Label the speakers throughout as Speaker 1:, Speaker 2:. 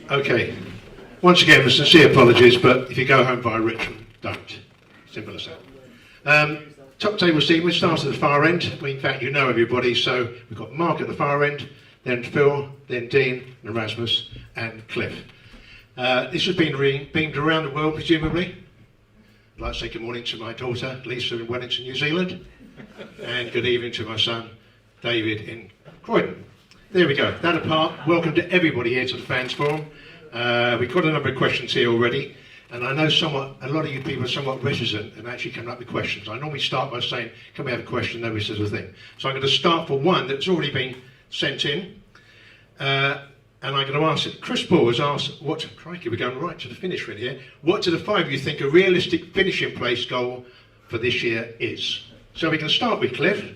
Speaker 1: Okay. Once again, with sincere apologies, but if you go home via Richmond, don't. Simple as that. Top table scene, we start at the far end. In fact, you know everybody, so we've got Mark at the far end, then Phil, then Dean, and Erasmus, and Cliff. This has been beamed around the world, presumably. I'd like to say good morning to my daughter, Lisa, in Wellington, New Zealand, and good evening to my son, David, in Croydon. There we go. That apart, welcome to everybody here to the Fans Forum. We've got a number of questions here already, and I know a lot of you people are somewhat reticent and actually coming up with questions. I normally start by saying, can we have a question? Nobody says a thing. So I'm going to start for one that's already been sent in, and I'm going to ask it. Chris Paul has asked, crikey, we're going right to the finish right here. What do the five of you think a realistic finishing place goal for this year is? So we can start with Cliff.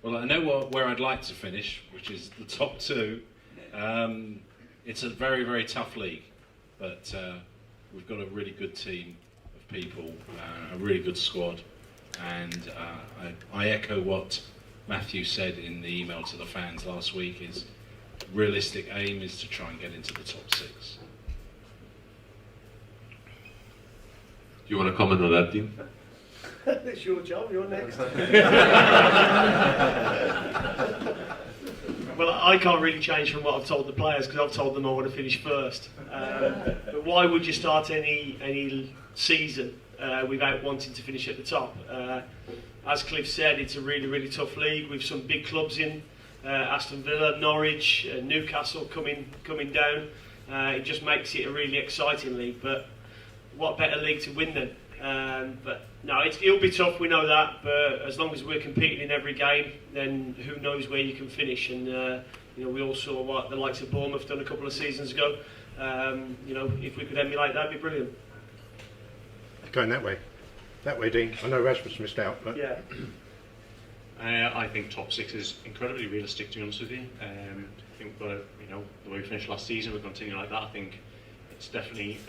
Speaker 2: Well, I know where I'd like to finish, which is the top two. It's a very, very tough league, but we've got a really good team of people, a really good squad, and I echo what Matthew said in the email to the fans last week, is realistic aim is to try and get into the top six.
Speaker 3: Do you want to comment on that, Dean?
Speaker 4: It's your job, you're next. Well, I can't really change from what I've told the players because I've told them I want to finish first. But why would you start any season without wanting to finish at the top? As Cliff said, it's a really, really tough league with some big clubs in. Aston Villa, Norwich, Newcastle coming down. It just makes it a really exciting league, but what better league to win than? But no, it'll be tough, we know that, but as long as we're competing in every game, then who knows where you can finish. And we all saw what the likes of Bournemouth done a couple of seasons ago. If we could emulate that, it'd be brilliant.
Speaker 1: Going that way, Dean. I know Erasmus missed out, but
Speaker 4: yeah.
Speaker 5: I think top six is incredibly realistic, to be honest with you. I think the way we finished last season, we'll continue like that. I think it's definitely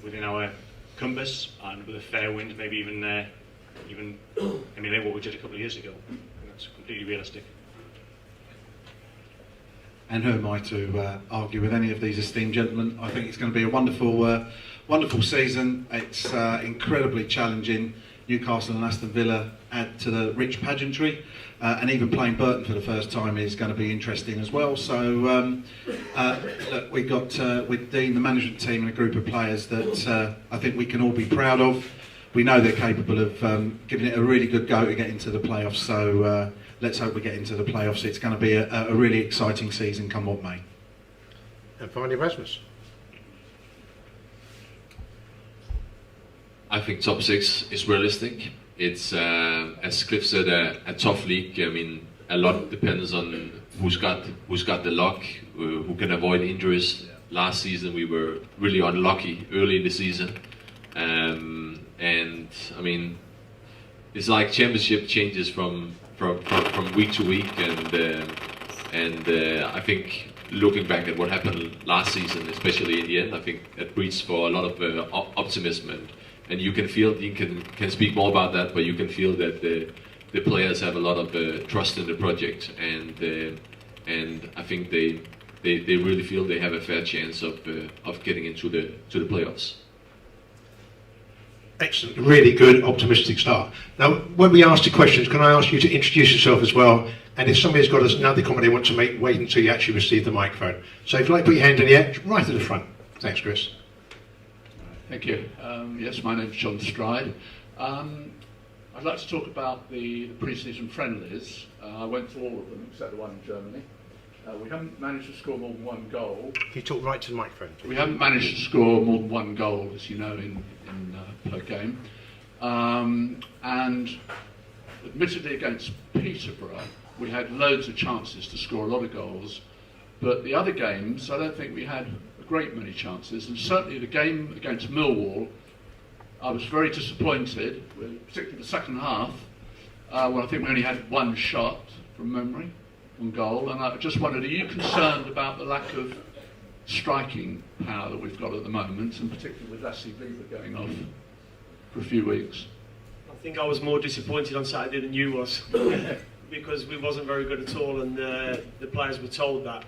Speaker 5: within our compass, and with a fair wind, maybe even emulate what we did a couple of years ago. I think that's completely realistic.
Speaker 6: And who am I to argue with any of these esteemed gentlemen? I think it's going to be a wonderful season. It's incredibly challenging. Newcastle and Aston Villa add to the rich pageantry, and even playing Burton for the first time is going to be interesting as well. So look, we've got with Dean, the management team, and a group of players that I think we can all be proud of. We know they're capable of giving it a really good go to get into the playoffs. So let's hope we get into the playoffs. It's going to be a really exciting season come what may.
Speaker 1: And finally, Erasmus.
Speaker 3: I think top six is realistic. It's, as Cliff said, a tough league. I mean, a lot depends on who's got the luck, who can avoid injuries. Last season we were really unlucky early in the season, and I mean, it's like championship changes from week to week, and I think looking back at what happened last season, especially in the end, I think that breeds for a lot of optimism. And you can feel, you can speak more about that, but you can feel that the players have a lot of trust in the project, and I think they really feel they have a fair chance of getting into the playoffs.
Speaker 1: Excellent, really good, optimistic start. Now, when we ask the questions, can I ask you to introduce yourself as well? And if somebody's got another comment they want to make, wait until you actually receive the microphone. So if you'd like to put your hand in the air, right at the front. Thanks, Chris.
Speaker 7: Thank you. Yes, my name's John Stride. I'd like to talk about the pre-season friendlies. I went to all of them except the one in Germany. We haven't managed to score more than one goal.
Speaker 1: Can you talk right to the microphone, please?
Speaker 7: We haven't managed to score more than one goal, as you know, in per game. And admittedly against Peterborough, we had loads of chances to score a lot of goals. But the other games, I don't think we had a great many chances. And certainly the game against Millwall, I was very disappointed, particularly the second half, when I think we only had one shot from memory, one goal. And I just wondered, are you concerned about the lack of striking power that we've got at the moment, and particularly with Lassie Beaver going off for a few weeks?
Speaker 4: I think I was more disappointed on Saturday than you was. because we wasn't very good at all, and the players were told that.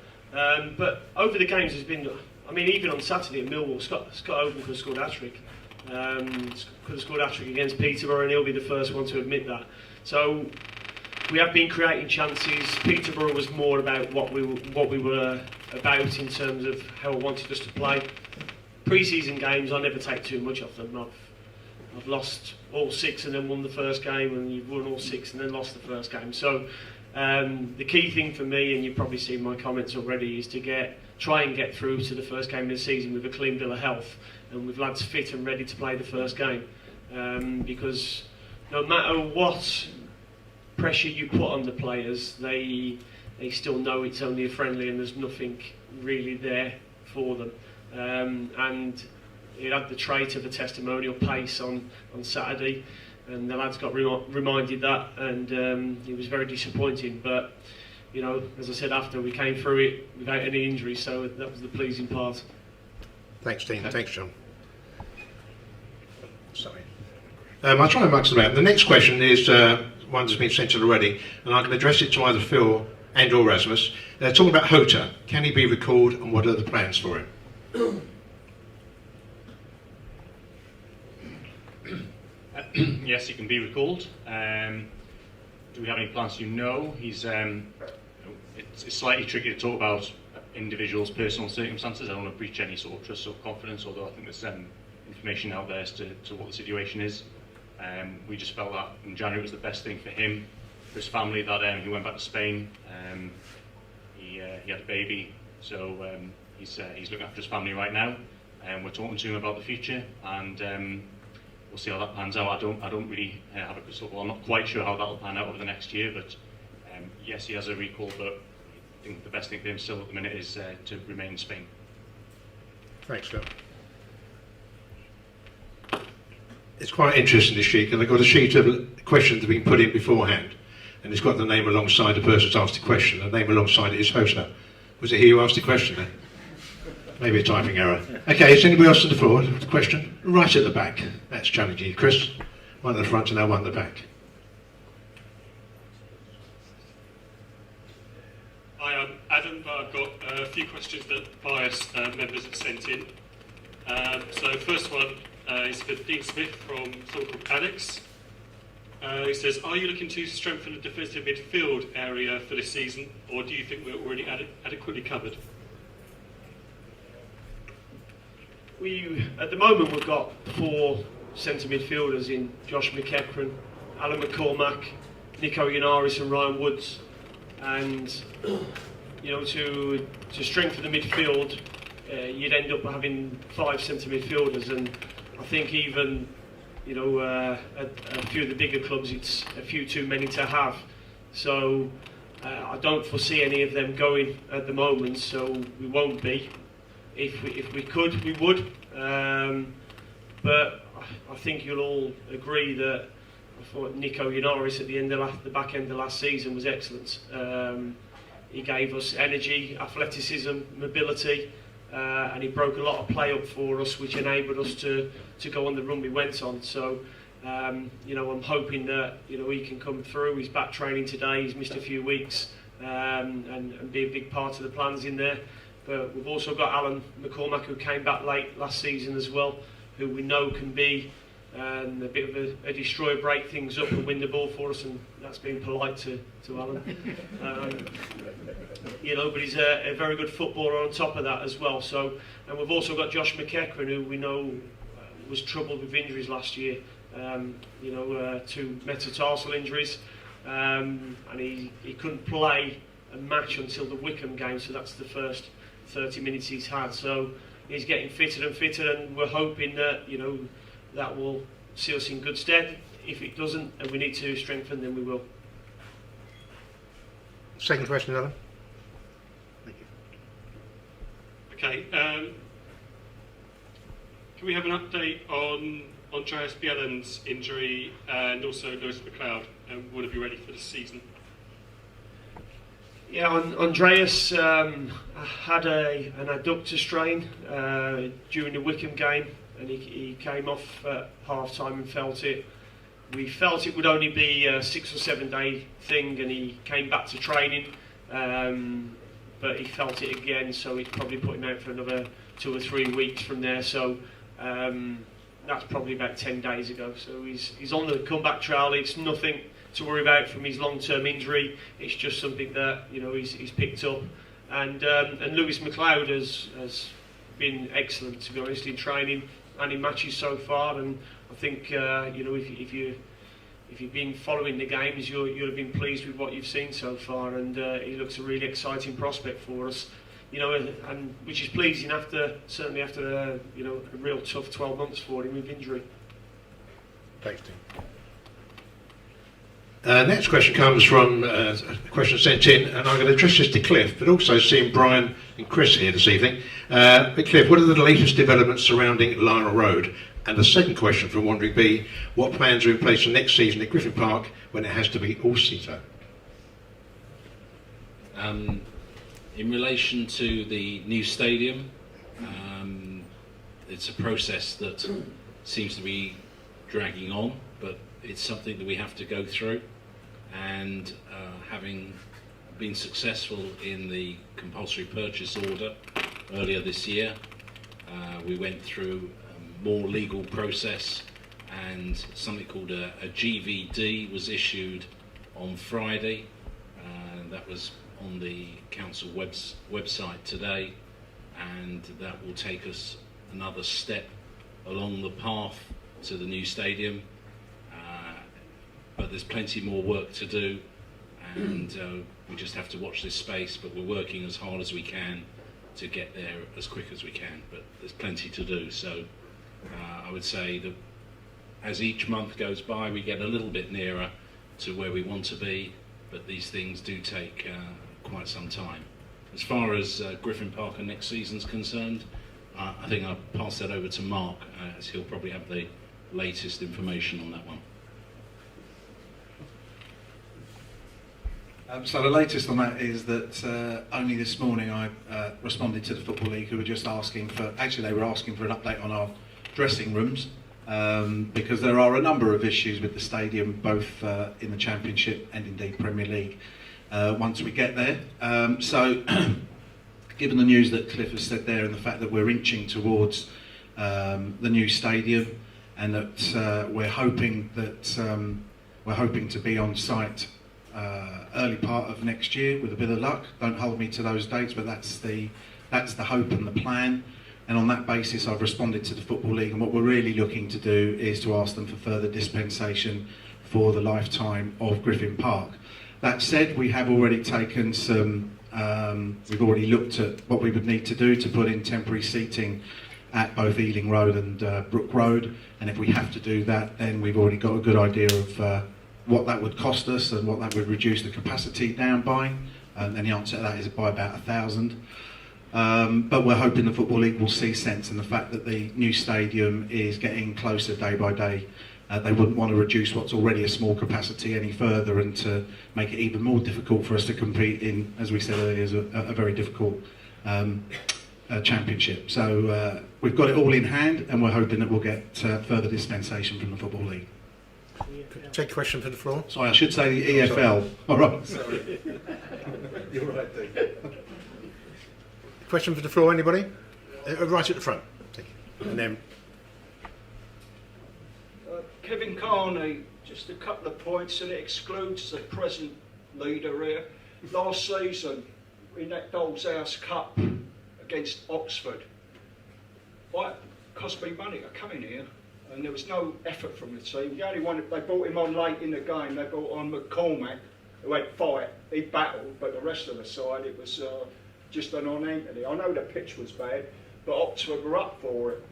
Speaker 4: But over the games, there's been, I mean, even on Saturday at Millwall, Scott Owen could have scored a hat-trick. Could have scored a hat-trick against Peterborough, and he'll be the first one to admit that. So we have been creating chances. Peterborough was more about what we were about in terms of how I wanted us to play. Pre-season games, I never take too much off them. I've lost all 6 and then won the first game, and you've won all 6 and then lost the first game. So the key thing for me, and you've probably seen my comments already, is to try and get through to the first game of the season with a clean bill of health and with lads fit and ready to play the first game. Because no matter what pressure you put on the players, they still know it's only a friendly and there's nothing really there for them. And it had the trait of a testimonial pace on Saturday, and the lads got reminded that, and it was very disappointing. But you know, as I said after, we came through it without any injuries, so that was the pleasing part.
Speaker 1: Thanks, Dean. Thanks, John. Sorry. I'll try and mix them out. The next question is one that's been sent in already, and I can address it to either Phil and or Rasmus. They're talking about Hota. Can he be recalled, and what are the plans for him?
Speaker 5: Yes, he can be recalled. Do we have any plans to? No. He's. It's slightly tricky to talk about individuals' personal circumstances. I don't want to breach any sort of trust or confidence, although I think there's information out there as to what the situation is. We just felt that in January was the best thing for him, for his family, that he went back to Spain. He had a baby, so he's looking after his family right now, and we're talking to him about the future, and we'll see how that pans out. I don't really have a crystal ball. I'm not quite sure how that'll pan out over the next year, but yes, he has a recall, but I think the best thing for him still at the minute is to remain in Spain.
Speaker 1: Thanks, Phil. It's quite interesting, this sheet, and I've got a sheet of questions that have been put in beforehand, and it's got the name alongside the person who's asked the question. The name alongside it is Hosta. Was it he who asked the question then? Maybe a typing error. Okay, is anybody else on the floor? The question? Right at the back. That's challenging. Chris, one at the front and now one at the back.
Speaker 8: Hi, I'm Adam, but I've got a few questions that biased members have sent in. So first one is for Dean Smith from someone called Alex. He says, are you looking to strengthen the defensive midfield area for this season, or do you think we're already adequately covered?
Speaker 4: At the moment, we've got 4 centre midfielders in Josh McEachran, Alan McCormack, Nico Yanaris and Ryan Woods. And you know, to strengthen the midfield, you'd end up having 5 centre midfielders, and I think even, you know, a few of the bigger clubs, it's a few too many to have. So I don't foresee any of them going at the moment, so we won't be. If we could, we would. But I think you'll all agree that I thought Nico Yanaris at the back end of last season was excellent. He gave us energy, athleticism, mobility, and he broke a lot of play up for us, which enabled us to go on the run we went on. So, you know, I'm hoping that, you know, he can come through. He's back training today. He's missed a few weeks, and be a big part of the plans in there. But we've also got Alan McCormack, who came back late last season as well, who we know can be a bit of a destroyer, break things up and win the ball for us, and that's being polite to Alan. You know, but he's a very good footballer on top of that as well. So, and we've also got Josh McEachran, who we know was troubled with injuries last year. You know, 2 metatarsal injuries, and he couldn't play a match until the Wickham game. So that's the first 30 minutes he's had. So he's getting fitter and fitter, and we're hoping that, you know, that will see us in good stead. If it doesn't, and we need to strengthen, then we will.
Speaker 1: Second question, Alan. Thank you.
Speaker 8: Okay. Can we have an update on Andreas Bjelland's injury and also Lewis McLeod? And will it be ready for the season?
Speaker 4: Yeah, Andreas had an adductor strain during the Wickham game, and he came off at half time and felt it we felt it would only be a 6 or 7 day thing, and he came back to training, but he felt it again, so he'd probably put him out for another 2 or 3 weeks from there. So that's probably about 10 days ago. So he's on the comeback trail. It's nothing to worry about from his long-term injury. It's just something that he's picked up, and Lewis McLeod has been excellent, to be honest, in training and in matches so far. And I think if you've been following the games, you'll have been pleased with what you've seen so far, and he looks a really exciting prospect for us. And which is pleasing certainly after a real tough 12 months for him with injury.
Speaker 1: Thanks, Tim. Next question comes from a question sent in, and I'm going to address this to Cliff, but also seeing Brian and Chris here this evening. But Cliff, what are the latest developments surrounding Lionel Road? And the second question from Wandering Bee, what plans are in place for next season at Griffin Park when it has to be all-seater?
Speaker 2: In relation to the new stadium, it's a process that seems to be dragging on, but it's something that we have to go through. And having been successful in the compulsory purchase order earlier this year, we went through a more legal process, and something called a GVD was issued on Friday. That was on the council website today, and that will take us another step along the path to the new stadium. But there's plenty more work to do, and we just have to watch this space, but we're working as hard as we can to get there as quick as we can, but there's plenty to do. So I would say that as each month goes by, we get a little bit nearer to where we want to be, but these things do take quite some time. As far as Griffin Park and next season's concerned, I think I'll pass that over to Mark, as he'll probably have the latest information on that one.
Speaker 6: So the latest on that is that only this morning I responded to the Football League, who were just asking for, actually they were asking for an update on our dressing rooms, because there are a number of issues with the stadium, both in the Championship and indeed Premier League, once we get there. So given the news that Cliff has said there, and the fact that we're inching towards the new stadium, and that we're hoping to be on site early part of next year with a bit of luck. Don't hold me to those dates, but that's the hope and the plan. And on that basis, I've responded to the Football League, and what we're really looking to do is to ask them for further dispensation for the lifetime of Griffin Park. That said, we have already taken some. We've already looked at what we would need to do to put in temporary seating at both Ealing Road and Brook Road, and if we have to do that, then we've already got a good idea of what that would cost us and what that would reduce the capacity down by, and the answer to that is by about 1,000. But we're hoping the Football League will see sense in the fact that the new stadium is getting closer day by day. They wouldn't want to reduce what's already a small capacity any further, and to make it even more difficult for us to compete in, as we said earlier, is a very difficult championship. So we've got it all in hand, and we're hoping that we'll get further dispensation from the Football League.
Speaker 1: Take a question from the floor.
Speaker 6: Sorry, I should say the EFL. All right.
Speaker 1: Sorry. You're right, Dave. Question from the floor, anybody? Right at the front. Thank you. And then
Speaker 9: Kevin Carney, just a couple of points, and it excludes the present leader here. Last season, in that Doll's House Cup against Oxford, it cost me money. I come in here, and there was no effort from the team. The only one, they brought him on late in the game, they brought on McCormack, who had fight. He battled, but the rest of the side, it was just a non-entity. I know the pitch was bad, but Oxford were up for it.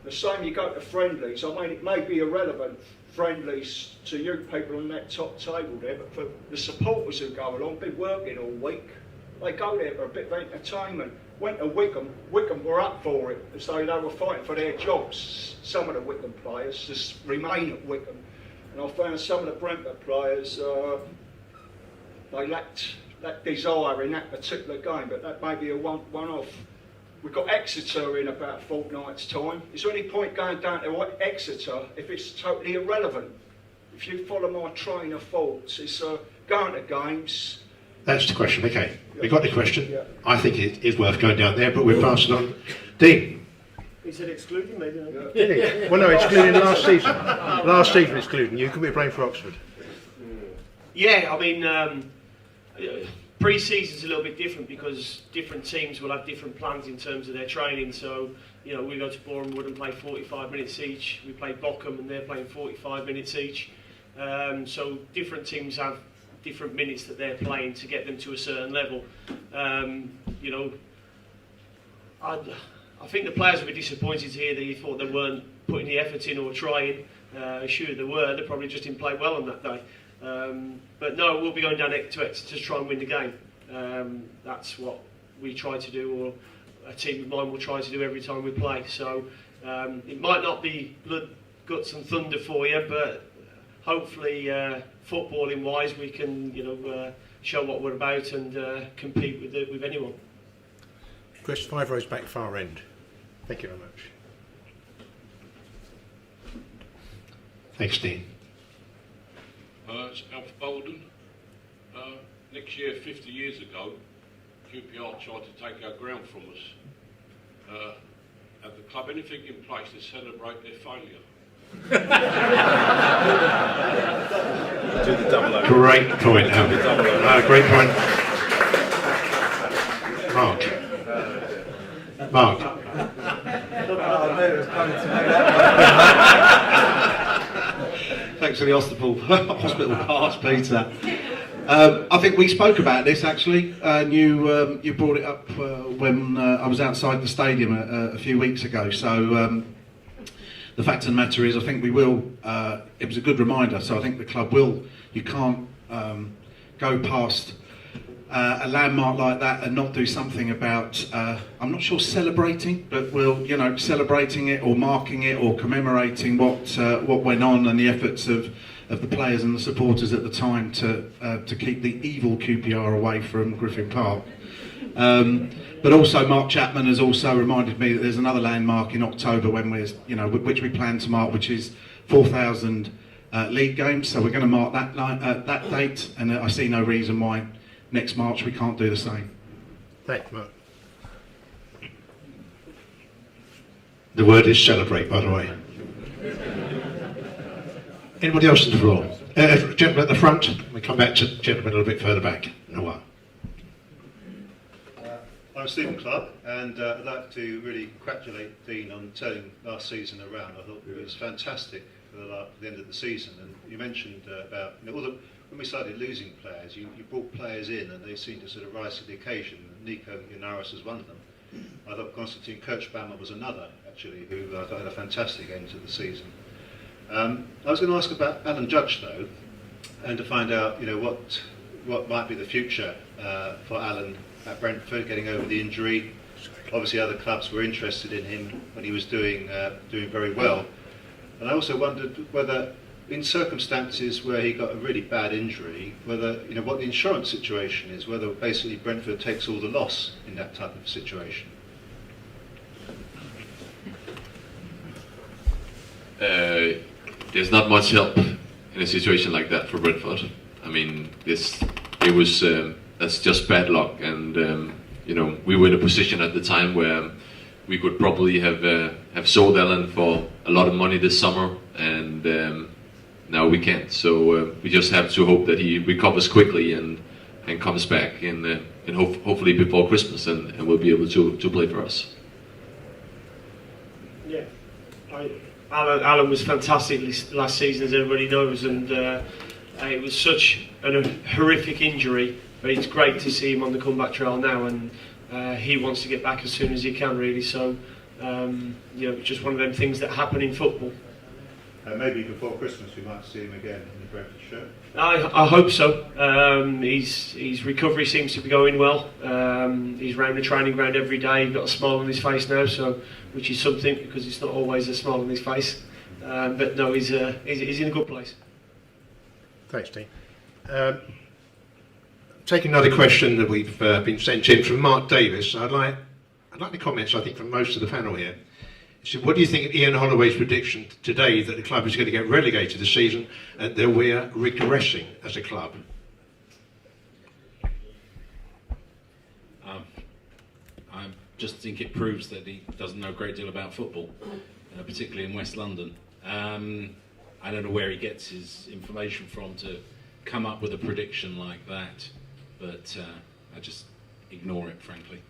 Speaker 9: The same, you go to friendlies. I mean, it may be irrelevant, friendlies, to you people on that top table there, but for the supporters who go along, been working all week, they go there for a bit of entertainment. Went to Wickham were up for it, as though they were fighting for their jobs. Some of the Wickham players just remain at Wickham. And I found some of the Brentford players, they lacked that desire in that particular game, but that may be a one-off. We've got Exeter in about a fortnight's time. Is there any point going down to Exeter if it's totally irrelevant? if you follow my train of thoughts, it's going to games.
Speaker 1: That's the question. Okay, we got the question.
Speaker 9: Yeah.
Speaker 1: I think it is worth going down there, but we'll pass it on. Dean.
Speaker 4: He said excluding me, didn't he?
Speaker 9: Yeah.
Speaker 1: Did he? Well, no, excluding last season. Last season excluding you. Could be playing for Oxford.
Speaker 4: Yeah, I mean, pre-season's a little bit different because different teams will have different plans in terms of their training. So, you know, we go to Bournemouth and play 45 minutes each. We play Bochum and they're playing 45 minutes each. So different teams have different minutes that they're playing to get them to a certain level. You know, I think the players will be disappointed to hear that you thought they weren't putting the effort in or trying. Sure they were, they probably just didn't play well on that day. But no, we'll be going down to Exeter to try and win the game. That's what we try to do, or a team of mine will try to do every time we play. So it might not be blood, guts and thunder for you, but hopefully footballing wise we can, you know, show what we're about and compete with anyone.
Speaker 1: Chris, 5 rows back, far end. Thank you very much. Thanks, Dean.
Speaker 10: It's Alf Bolden. Next year, 50 years ago, QPR tried to take our ground from us. Have the club anything in place to celebrate their failure?
Speaker 2: Do the double over.
Speaker 1: Great point, Al. Great point. Mark.
Speaker 6: Thanks for the hospital pass, Peter. I think we spoke about this actually, and you brought it up when I was outside the stadium a few weeks ago. So the fact of the matter is, I think we will. It was a good reminder. So I think the club will. You can't go past a landmark like that and not do something about. I'm not sure celebrating, but we'll celebrating it or marking it or commemorating what went on and the efforts of the players and the supporters at the time to keep the evil QPR away from Griffin Park. But also Mark Chapman has also reminded me that there's another landmark in October when which we plan to mark, which is 4,000 league games. So we're going to mark that date, and I see no reason why next March we can't do the same.
Speaker 1: Thanks, Mark. The word is celebrate, by the way. Anybody else on the floor? Gentleman at the front. We come back to gentleman a little bit further back in a while.
Speaker 11: I'm Stephen Clark, and I'd like to really congratulate Dean on turning last season around. I thought it was fantastic for the end of the season. And you mentioned about when we started losing players, you brought players in and they seemed to sort of rise to the occasion. Nico Yanaris was one of them. I thought Konstantin Kirchbaumer was another, actually, who I thought had a fantastic end to the season. I was going to ask about Alan Judge, though, and to find out, what might be the future for Alan at Brentford, getting over the injury. Obviously, other clubs were interested in him when he was doing very well. And I also wondered whether, in circumstances where he got a really bad injury, whether what the insurance situation is, whether basically Brentford takes all the loss in that type of situation.
Speaker 3: There's not much help in a situation like that for Brentford. I mean, that's just bad luck, and we were in a position at the time where we could probably have sold Alan for a lot of money this summer, and now we can't. So we just have to hope that he recovers quickly and comes back and hopefully before Christmas, and will be able to play for us.
Speaker 4: Yeah, Alan was fantastic last season, as everybody knows, and it was such a horrific injury. But it's great to see him on the comeback trail now, and he wants to get back as soon as he can, really. So, just one of them things that happen in football.
Speaker 11: Maybe before Christmas we might see him again in the Brentford shirt.
Speaker 4: I hope so. His recovery seems to be going well. He's round the training ground every day. He's got a smile on his face now, which is something, because it's not always a smile on his face. But no, he's in a good place.
Speaker 1: Thanks, Dean. Taking another question that we've been sent in from Mark Davis. I'd like the comments, I think, from most of the panel here. So what do you think of Ian Holloway's prediction today that the club is going to get relegated this season and that we're regressing as a club?
Speaker 2: I just think it proves that he doesn't know a great deal about football, particularly in West London. I don't know where he gets his information from to come up with a prediction like that, but I just ignore it, frankly.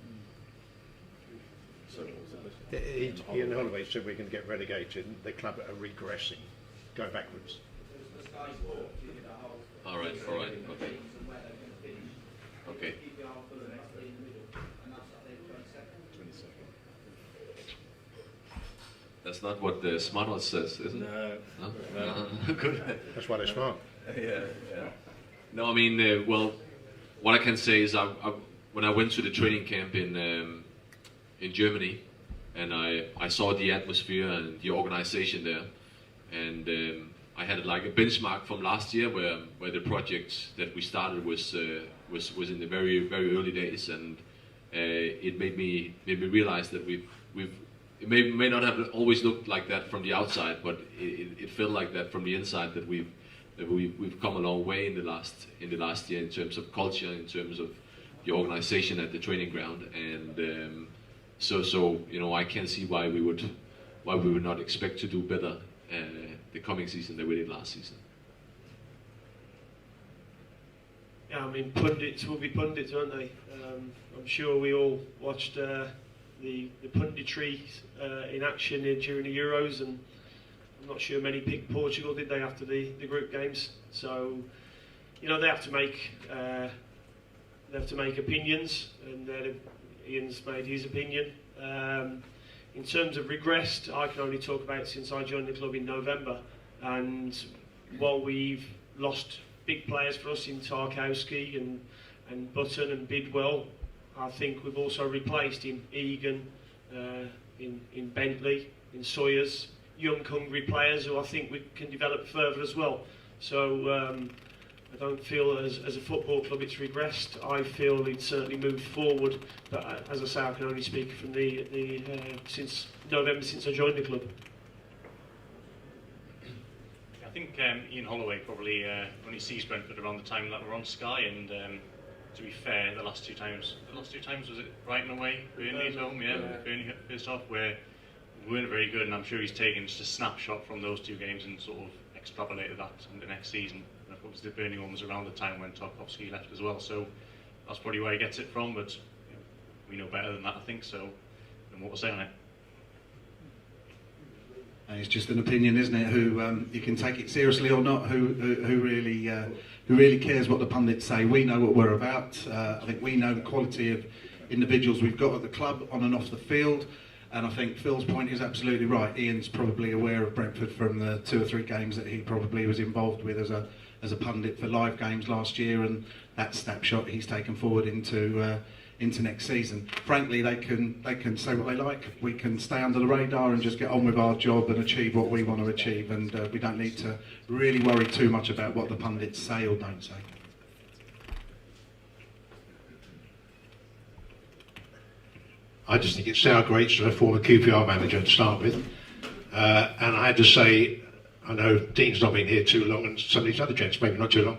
Speaker 1: Ian Holloway said we're going to get relegated and the club are regressing, going backwards.
Speaker 3: All right, okay. Okay. That's not what the smart one says, is it?
Speaker 2: No.
Speaker 3: Good.
Speaker 1: That's why they're smart.
Speaker 3: Yeah. No, I mean, well, what I can say is, when I went to the training camp in Germany, and I saw the atmosphere and the organization there, and I had like a benchmark from last year where the project that we started was in the very early days, and it made me realize that it may not have always looked like that from the outside, but it felt like that from the inside, that we've come a long way in the last year in terms of culture, in terms of the organization at the training ground, and so I can see why we would not expect to do better the coming season than we did last season.
Speaker 4: Yeah, I mean, pundits will be pundits, won't they? I'm sure we all watched the punditry in action during the Euros, and I'm not sure many picked Portugal, did they, after the group games? So, they have to make opinions, and Ian's made his opinion. In terms of regressed, I can only talk about since I joined the club in November, and while we've lost big players for us in Tarkowski and Button and Bidwell, I think we've also replaced in Egan, in Bentley, in Sawyers, young hungry players who I think we can develop further as well. So I don't feel as a football club it's regressed. I feel it's certainly moved forward, but as I say, I can only speak from the since November, since I joined the club.
Speaker 5: I think Ian Holloway probably only sees Brentford around the time that we're on Sky, and to be fair, the last two times was it Brighton away, Burnley at home, Burnley first off, where we weren't very good, and I'm sure he's taken just a snapshot from those two games and sort of extrapolated that into next season. And of course the Burnley one was around the time when Tarkowski left as well, so that's probably where he gets it from, but we know better than that, I think, so and what we'll say on it.
Speaker 6: And it's just an opinion, isn't it? Who you can take it seriously or not? Who really cares what the pundits say? We know what we're about. I think we know the quality of individuals we've got at the club on and off the field. And I think Phil's point is absolutely right. Ian's probably aware of Brentford from the 2 or 3 games that he probably was involved with as a pundit for live games last year, and that snapshot he's taken forward into next season. Frankly, they can say what they like. We can stay under the radar and just get on with our job and achieve what we want to achieve, and we don't need to really worry too much about what the pundits say or don't say.
Speaker 1: I just think it sour grates to a former QPR manager to start with. And I had to say, I know Dean's not been here too long, and some of these other gents, maybe not too long.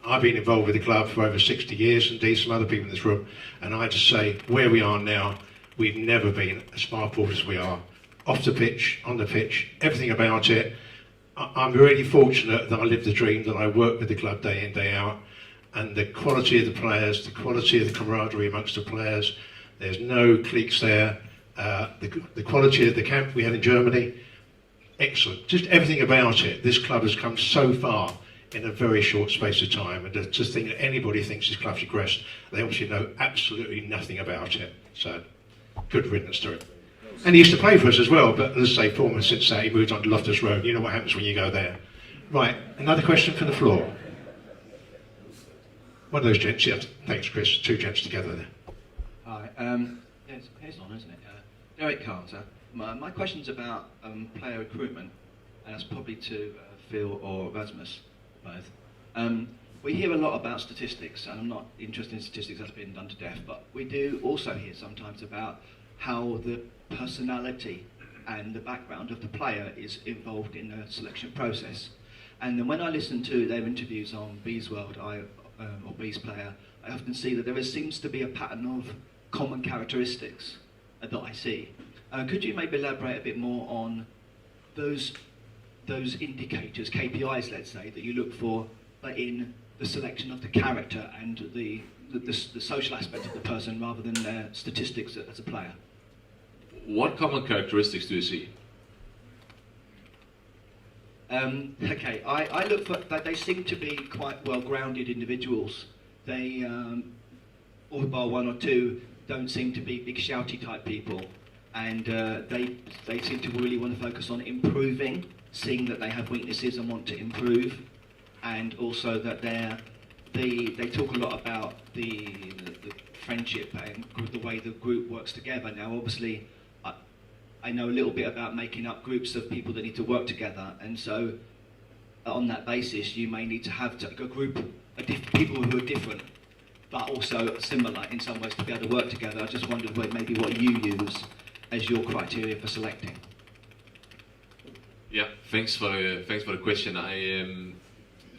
Speaker 1: I've been involved with the club for over 60 years, and Dean, some other people in this room, and I had to say, where we are now, we've never been as far forward as we are. Off the pitch, on the pitch, everything about it. I'm really fortunate that I live the dream, that I work with the club day in, day out, and the quality of the players, the quality of the camaraderie amongst the players. There's no cliques there. The quality of the camp we had in Germany, excellent. Just everything about it. This club has come so far in a very short space of time. And to just think that anybody thinks this club's regressed, they obviously know absolutely nothing about it. So, good riddance to it. And he used to play for us as well, but as I say, former since that, he moved on to Loftus Road. You know what happens when you go there. Right, another question from the floor. One of those gents, yeah, thanks Chris, 2 gents together there.
Speaker 12: Hi, it's on, isn't it? Derek Carter. My question's about player recruitment, and that's probably to Phil or Rasmus, both. We hear a lot about statistics, and I'm not interested in statistics, that's been done to death, but we do also hear sometimes about how the personality and the background of the player is involved in the selection process. And then when I listen to their interviews on Bees World or Bees Player, I often see that there seems to be a pattern of common characteristics that I see. Could you maybe elaborate a bit more on those indicators, KPIs, let's say, that you look for, but in the selection of the character and the social aspect of the person rather than their statistics as a player?
Speaker 3: What common characteristics do you see?
Speaker 12: Okay, I look for that they seem to be quite well-grounded individuals. They, all bar one or two, don't seem to be big shouty type people, and they seem to really want to focus on improving, seeing that they have weaknesses and want to improve, and also that they talk a lot about the friendship and the way the group works together. Now, obviously, I know a little bit about making up groups of people that need to work together, and so on that basis you may need to have a group of people who are different but also similar in some ways to be able to work together. I just wondered maybe what you use as your criteria for selecting.
Speaker 3: Yeah, thanks for the question.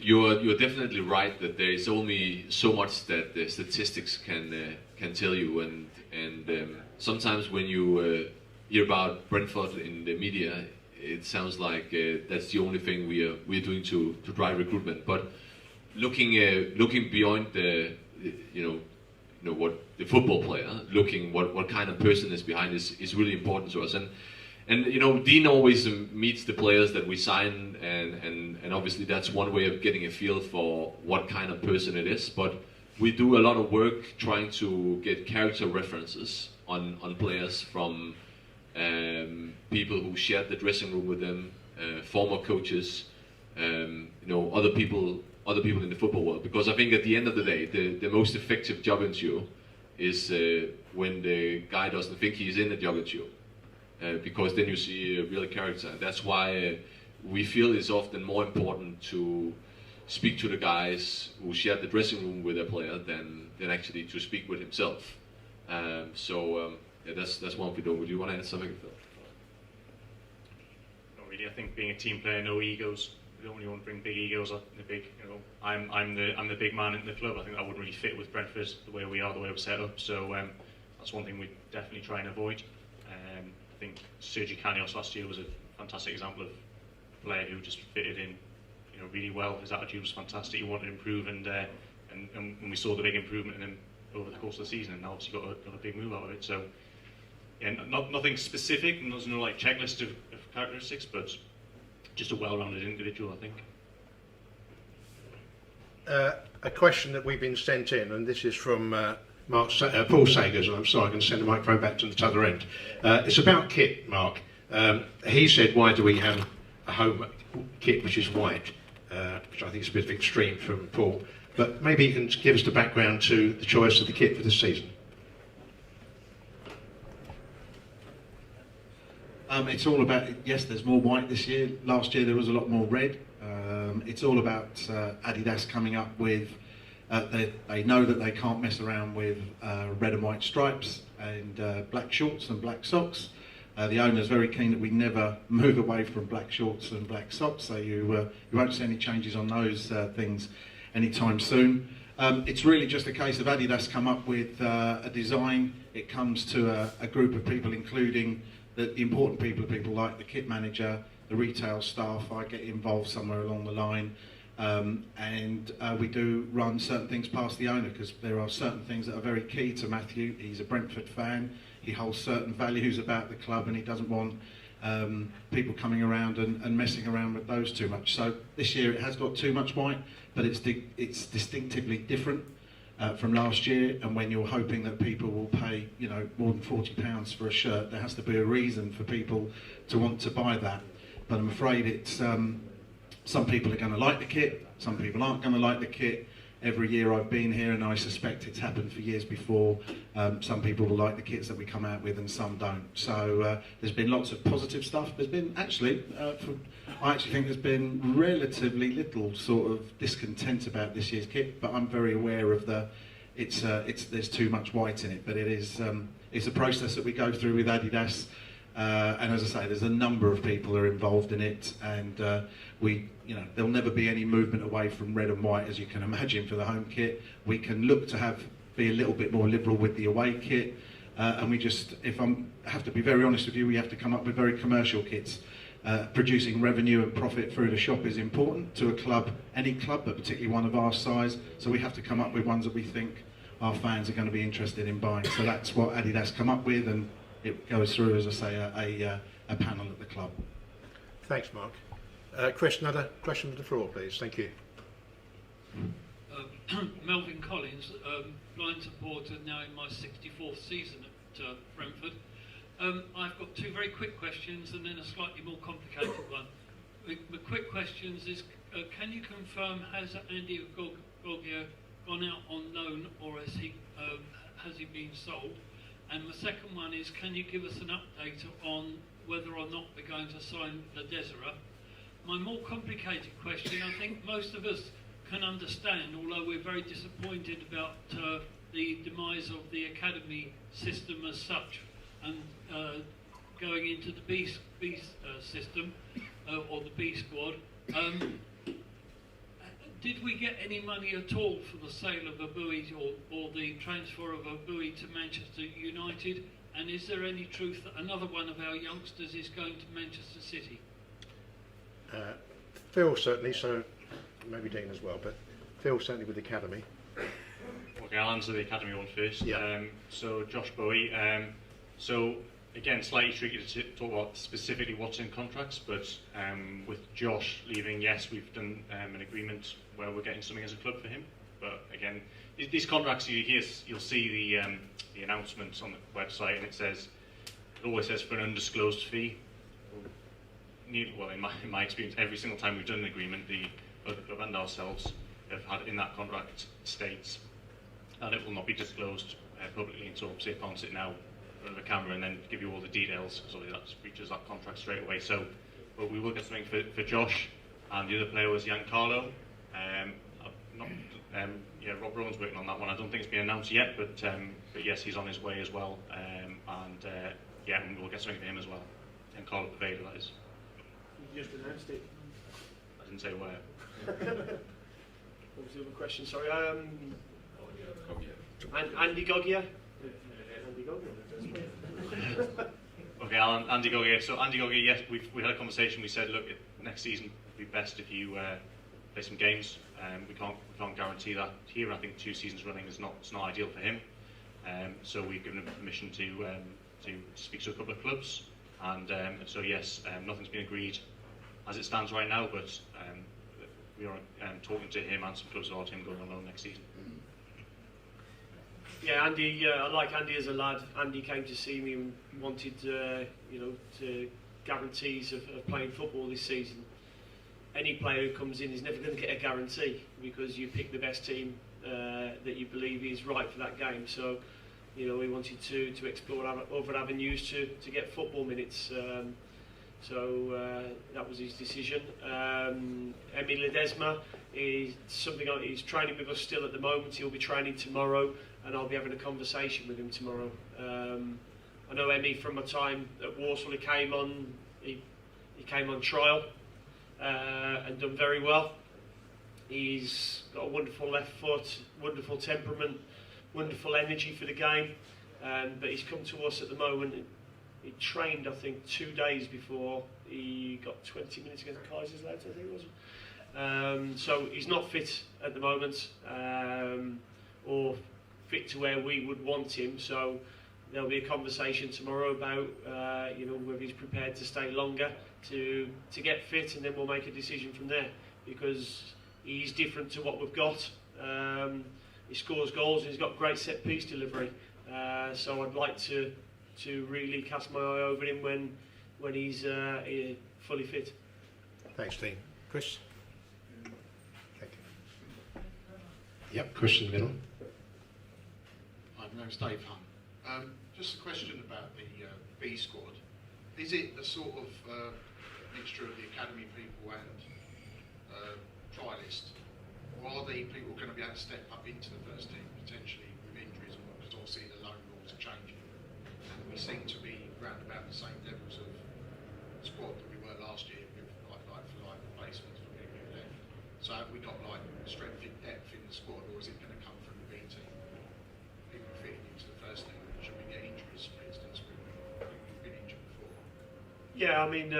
Speaker 3: You're definitely right that there is only so much that the statistics can tell you, and sometimes when you hear about Brentford in the media, it sounds like that's the only thing we're doing to drive recruitment. But looking beyond the what the football player, looking what kind of person is behind is really important to us. And Dean always meets the players that we sign, and obviously that's one way of getting a feel for what kind of person it is. But we do a lot of work trying to get character references on players from people who shared the dressing room with them, former coaches, other people in the football world. Because I think at the end of the day, the most effective job interview is when the guy doesn't think he's in a job interview. Because then you see a real character. That's why we feel it's often more important to speak to the guys who shared the dressing room with a player than actually to speak with himself. Yeah, that's one we do. Would you want to add something, Phil?
Speaker 5: Not really. I think being a team player, no egos. We don't really want to bring big egos up. I'm the big man in the club. I think that wouldn't really fit with Brentford the way we are, the way we're set up. So that's one thing we definitely try and avoid. I think Sergi Canos last year was a fantastic example of a player who just fitted in, really well. His attitude was fantastic. He wanted to improve, and when we saw the big improvement in him over the course of the season, and now obviously got a big move out of it. So yeah, nothing specific, and there's no checklist of characteristics, but just a well-rounded individual, I think.
Speaker 1: A question that we've been sent in, and this is from Paul Sagers, and I'm sorry, I can send the microphone back to the other end. It's about kit, Mark. He said, why do we have a home kit which is white? Which I think is a bit of extreme from Paul. But maybe you can give us the background to the choice of the kit for this season.
Speaker 6: It's all about, yes, there's more white this year. Last year there was a lot more red. It's all about Adidas coming up with, they know that they can't mess around with red and white stripes and black shorts and black socks. The owner's very keen that we never move away from black shorts and black socks, so you won't see any changes on those things anytime soon. It's really just a case of Adidas come up with a design. It comes to a group of people, including the important people are people like the kit manager, the retail staff. I get involved somewhere along the line, and we do run certain things past the owner, because there are certain things that are very key to Matthew. He's a Brentford fan. He holds certain values about the club, and he doesn't want people coming around and messing around with those too much. So this year it has got too much white, but it's distinctively different from last year. And when you're hoping that people will pay, more than £40 for a shirt, there has to be a reason for people to want to buy that. But I'm afraid it's some people are going to like the kit, some people aren't going to like the kit. Every year I've been here, and I suspect it's happened for years before, some people will like the kits that we come out with and some don't. So there's been lots of positive stuff. There's been actually, I actually think there's been relatively little sort of discontent about this year's kit, but I'm very aware of there's too much white in it. But it is, it's a process that we go through with Adidas. And as I say, there's a number of people who are involved in it, and there'll never be any movement away from red and white, as you can imagine, for the home kit. We can look to be a little bit more liberal with the away kit, and if I have to be very honest with you, we have to come up with very commercial kits. Producing revenue and profit through the shop is important to a club, any club, but particularly one of our size. So we have to come up with ones that we think our fans are going to be interested in buying. So that's what Adidas come up with, and it goes through, as I say, a panel at the club.
Speaker 1: Thanks, Mark. Chris, another question from the floor, please. Thank you.
Speaker 13: Melvin Collins, blind supporter, now in my 64th season at Brentford. I've got two very quick questions and then a slightly more complicated one. The quick questions is, can you confirm, has Andy Goalkeeper gone out on loan, or has he been sold? And the second one is, can you give us an update on whether or not we're going to sign Ledesma? My more complicated question, I think most of us can understand, although we're very disappointed about the demise of the academy system as such, and going into the B system, or the B squad. Did we get any money at all for the sale of Abui or the transfer of Abui to Manchester United? And is there any truth that another one of our youngsters is going to Manchester City?
Speaker 1: Phil certainly, so maybe Dean as well, but Phil certainly with the academy.
Speaker 5: Okay, I'll answer the academy one first.
Speaker 1: Yeah.
Speaker 5: So Josh Bowie. So again, slightly tricky to talk about specifically what's in contracts, but with Josh leaving, yes, we've done an agreement where we're getting something as a club for him. But again, these contracts you'll see the announcements on the website, and it always says for an undisclosed fee. Well, in my experience, every single time we've done an agreement, the other club and ourselves have had in that contract states that it will not be disclosed publicly until, say, I can't sit now in front of a camera and then give you all the details, because that breaches that contract straight away. So, but we will get something for Josh, and the other player was Giancarlo. Rob Rowan's working on that one. I don't think it's been announced yet, but yes, he's on his way as well, and we'll get something for him as well. Giancarlo Paveda, that is.
Speaker 4: You just announced it.
Speaker 5: I didn't say where.
Speaker 4: What was the other question? Sorry. Andy Gogia. Andy Gogia.
Speaker 5: Okay, Andy Gogia. So Andy Gogia, yes, we had a conversation. We said, look, next season would be best if you play some games. We can't guarantee that here. I think 2 seasons running is not ideal for him. So we've given him permission to speak to a couple of clubs, and so yes, nothing's been agreed as it stands right now, but we are talking to him and some clubs about him going on loan next season.
Speaker 4: Yeah, Andy. I like Andy as a lad. Andy came to see me and wanted, to guarantees of playing football this season. Any player who comes in is never going to get a guarantee, because you pick the best team that you believe is right for that game. So, we wanted to explore other avenues to get football minutes. So that was his decision. Emi Ledesma is he's training with us still at the moment. He'll be training tomorrow, and I'll be having a conversation with him tomorrow. I know Emi from my time at Walsall. He came on trial and done very well. He's got a wonderful left foot, wonderful temperament, wonderful energy for the game. But he's come to us at the moment. He trained, I think, 2 days before he got 20 minutes against Kaiserslautern, I think it was. So he's not fit at the moment, or fit to where we would want him. So there'll be a conversation tomorrow about, whether he's prepared to stay longer to get fit, and then we'll make a decision from there, because he's different to what we've got. He scores goals and he's got great set piece delivery. So I'd like to really cast my eye over him when he's fully fit.
Speaker 1: Thanks, Dean. Chris? Thank you. Yep, Chris in the middle.
Speaker 14: My name's Dave Hunt. Just a question about the B squad. Is it a sort of mixture of the academy people and trialists? Or are the people going to be able to step up into the first team, potentially with injuries? Because obviously the loan rules are changing. And we seem to be round about the same levels squad, or is it going to come from the B team? People fitting into the first team, should we get injuries, for instance? We've been injured before.
Speaker 4: Yeah, I mean,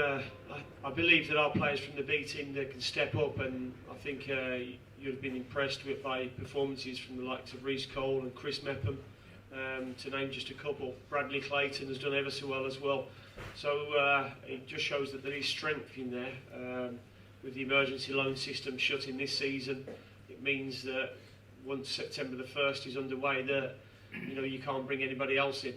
Speaker 4: I believe that our players from the B team that can step up, and I think you'd have been impressed with by performances from the likes of Reece Cole and Chris Mepham, to name just a couple. Bradley Clayton has done ever so well as well. So it just shows that there is strength in there. With the emergency loan system shutting this season, it means that once September the 1st is underway, that you can't bring anybody else in.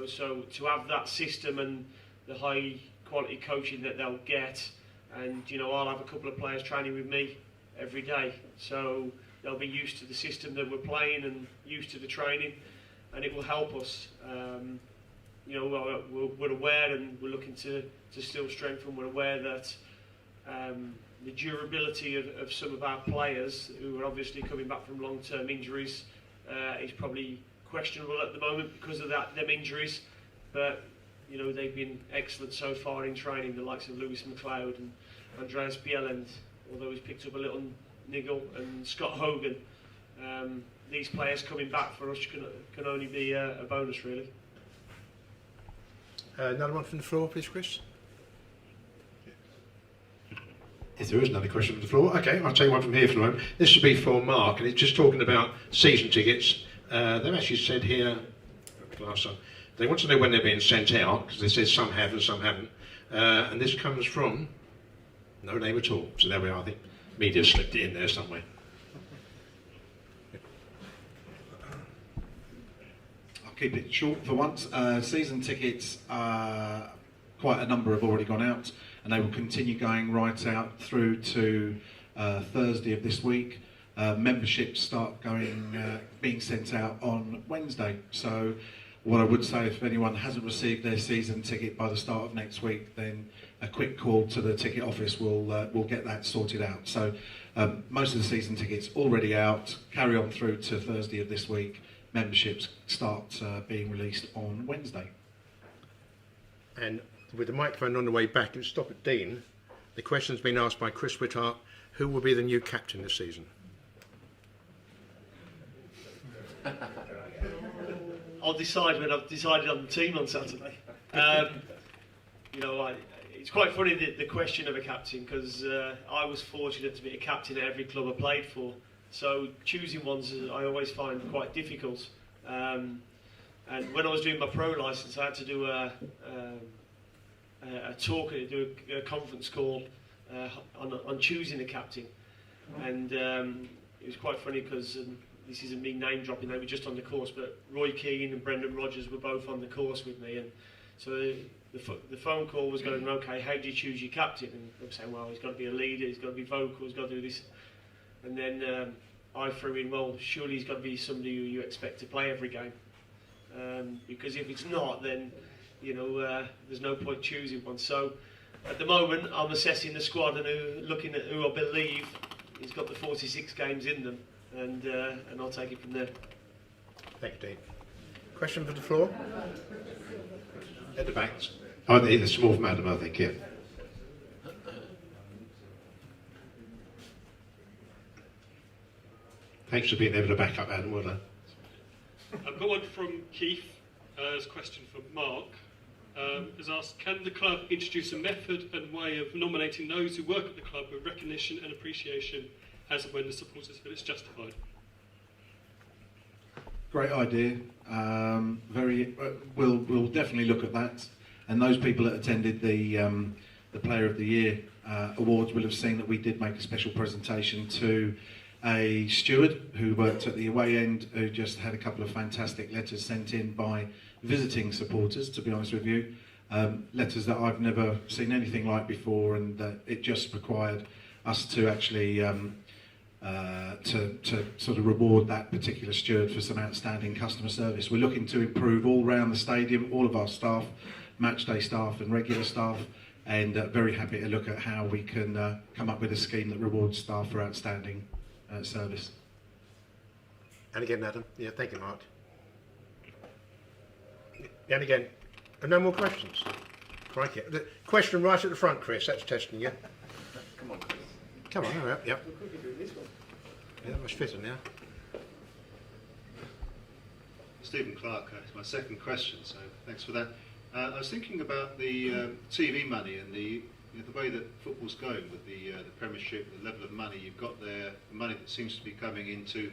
Speaker 4: So to have that system and the high quality coaching that they'll get, and I'll have a couple of players training with me every day, so they'll be used to the system that we're playing and used to the training, and it will help us. We're aware, and we're looking to still strengthen. We're aware that the durability of some of our players who are obviously coming back from long-term injuries is probably questionable at the moment because of them injuries, but they've been excellent so far in training, the likes of Lewis McLeod and Andreas Bjelland, although he's picked up a little niggle, and Scott Hogan. These players coming back for us can only be a bonus, really.
Speaker 1: Another one from the floor, please, Chris. If there is another question from the floor, okay, I'll take one from here for the moment. This should be for Mark, and it's just talking about season tickets. They've actually said here, last time, they want to know when they're being sent out, because they said some have and some haven't. And this comes from no name at all. So there we are, I think. Media slipped it in there somewhere.
Speaker 6: I'll keep it short for once. Season tickets, quite a number have already gone out, and they will continue going right out through to Thursday of this week. Memberships start being sent out on Wednesday. So what I would say, if anyone hasn't received their season ticket by the start of next week, then a quick call to the ticket office will get that sorted out. So most of the season tickets already out, carry on through to Thursday of this week. Memberships start being released on Wednesday.
Speaker 1: And with the microphone on the way back, and stop at Dean, the question's been asked by Chris Whittart, who will be the new captain this season?
Speaker 4: I'll decide when I've decided on the team on Saturday. It's quite funny the question of a captain, because I was fortunate to be a captain at every club I played for. So choosing ones I always find quite difficult. And when I was doing my pro licence, I had to do a talk, do a conference call on choosing a captain. And it was quite funny because this isn't me name dropping, they were just on the course, but Roy Keane and Brendan Rodgers were both on the course with me, and so the phone call was going, okay, how do you choose your captain? And I'm saying, well, he's got to be a leader, he's got to be vocal, he's got to do this. And then I threw in, well, surely he's got to be somebody who you expect to play every game, because if it's not, then there's no point choosing one. So at the moment I'm assessing the squad and looking at who I believe has got the 46 games in them, and I'll take it from there.
Speaker 1: Thank you, Dean. Question for the floor? At the back. Oh, the small madam, I think, yeah. Thanks for being able to back up, Adam. Well done.
Speaker 8: I've got one from Keith. As a question for Mark. Has asked, can the club introduce a method and way of nominating those who work at the club with recognition and appreciation as and when the supporters feel it's justified?
Speaker 6: Great idea. We'll definitely look at that. And those people that attended the Player of the Year awards will have seen that we did make a special presentation to a steward who worked at the away end, who just had a couple of fantastic letters sent in by visiting supporters, to be honest with you. Letters that I've never seen anything like before, and it just required us to actually to sort of reward that particular steward for some outstanding customer service. We're looking to improve all around the stadium, all of our staff, match day staff and regular staff, and very happy to look at how we can come up with a scheme that rewards staff for outstanding service.
Speaker 1: And again, Adam. Yeah, thank you, Mark. And again, no more questions? Crikey. The question right at the front, Chris, that's testing you.
Speaker 15: Come on, Chris.
Speaker 1: Come on, hurry up. Yep. Yeah, that much fitter now.
Speaker 11: Stephen Clark, my second question, so thanks for that. I was thinking about the TV money and the way that football's going with the Premiership, the level of money you've got there, the money that seems to be coming into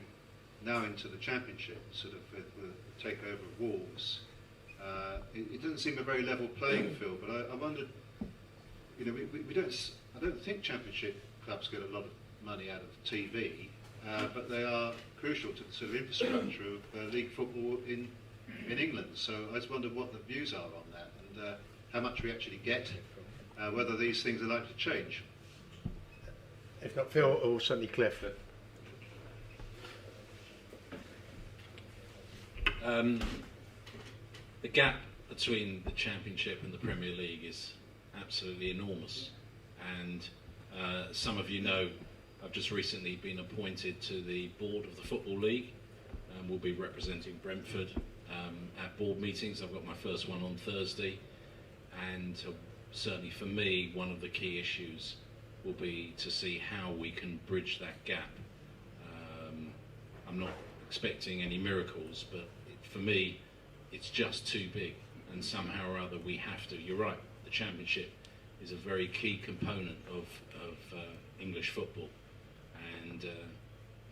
Speaker 11: the Championship, sort of with the takeover of Wolves. It doesn't seem a very level playing field, but I wondered, we don't. I don't think Championship clubs get a lot of money out of TV, but they are crucial to the sort of infrastructure of league football in England. So I just wondered what the views are on that and how much we actually get, whether these things are likely to change.
Speaker 1: If not Phil or certainly Cliff.
Speaker 2: The gap between the Championship and the Premier League is absolutely enormous, and some of you know I've just recently been appointed to the board of the Football League, and we'll be representing Brentford at board meetings. I've got my first one on Thursday, and certainly for me one of the key issues will be to see how we can bridge that gap. I'm not expecting any miracles, but for me it's just too big, and somehow or other we have to. You're right, the Championship is a very key component of English football, and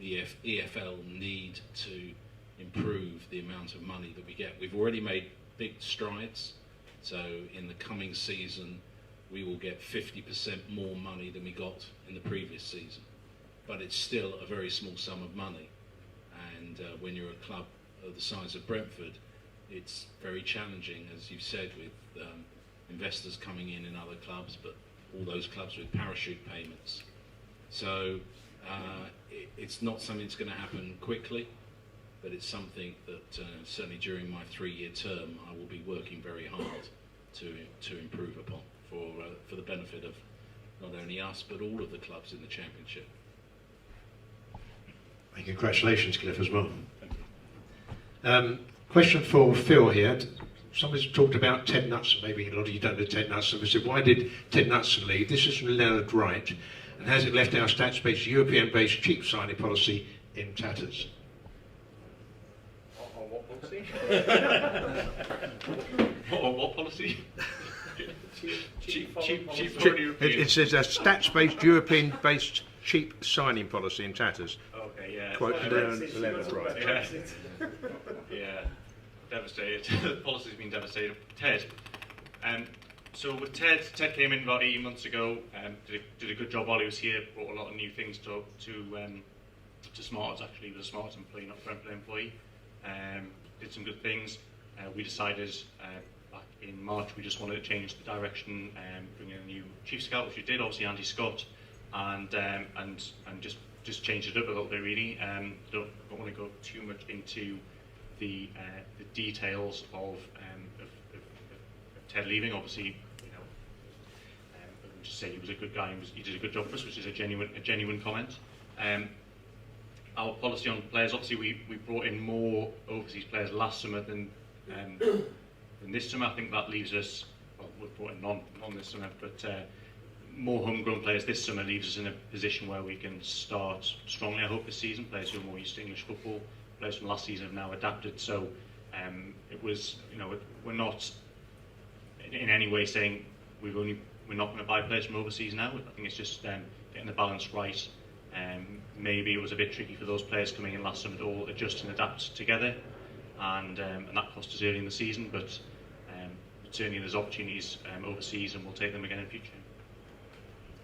Speaker 2: the EFL need to improve the amount of money that we get. We've already made big strides, so in the coming season we will get 50% more money than we got in the previous season, but it's still a very small sum of money, and when you're a club of the size of Brentford, it's very challenging, as you've said, with investors coming in other clubs, but all those clubs with parachute payments. So it's not something that's going to happen quickly, but it's something that certainly during my 3-year term I will be working very hard to improve upon for the benefit of not only us but all of the clubs in the Championship.
Speaker 1: And congratulations, Cliff, as well. Question for Phil here. Somebody's talked about Ted Knutson. Maybe a lot of you don't know Ted Knutson. They said, why did Ted Knutson leave? This is from Leonard Wright. And has it left our stats-based, European-based cheap signing policy in tatters?
Speaker 5: On what policy? On what policy? cheap
Speaker 1: It says a stats-based, European-based cheap signing policy in tatters.
Speaker 5: Okay, yeah.
Speaker 1: Quote Leonard Wright.
Speaker 5: Yeah, devastated. The policy's been devastated. Ted. So with Ted came in about 18 months ago. Did a good job while he was here. Brought a lot of new things to Smarts. Actually, he was a Smarts employee, not a Brentford employee. Did some good things. We decided back in March we just wanted to change the direction and bring in a new chief scout, which we did. Obviously, Andy Scott, and just change it up a little bit. Really, don't want to go too much into the details of Ted leaving. Obviously, just say he was a good guy. He did a good job for us, which is a genuine comment. Our policy on players, obviously, we brought in more overseas players last summer than this summer. I think that leaves us. Well, we've brought in none this summer, but more homegrown players this summer leaves us in a position where we can start strongly. I hope this season, players who are more used to English football. Players from last season have now adapted, so it was, we're not in any way saying we're not going to buy players from overseas now. I think it's just getting the balance right. Maybe it was a bit tricky for those players coming in last summer to all adjust and adapt together, and that cost us early in the season. But certainly there's opportunities overseas, and we'll take them again in future.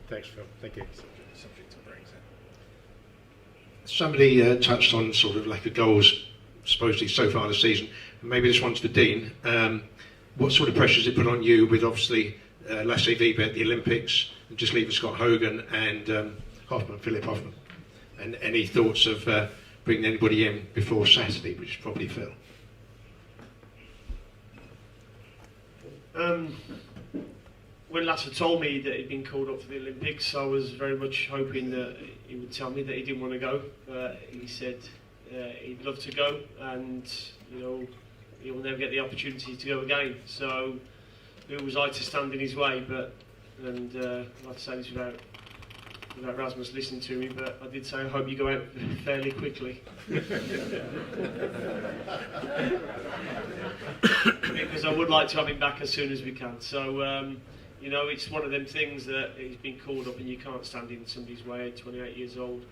Speaker 1: Thanks, Phil. Thank you. Subject to Brexit. Somebody touched on sort of like the goals supposedly so far this season. Maybe this one's for Dean. What sort of pressure does it put on you with obviously Lasse Vibe at the Olympics, and just leaving Scott Hogan and Philip Hoffman? And any thoughts of bringing anybody in before Saturday, which is probably Phil?
Speaker 4: When Lasse told me that he'd been called up for the Olympics, I was very much hoping that he would tell me that he didn't want to go. He said he'd love to go, and he will never get the opportunity to go again. So who was I to stand in his way? But like I say, this without without Rasmus listening to me, but I did say I hope you go out fairly quickly. Because I would like to have him back as soon as we can. So, you know, it's one of them things that he's been called up and you can't stand in somebody's way at 28 years old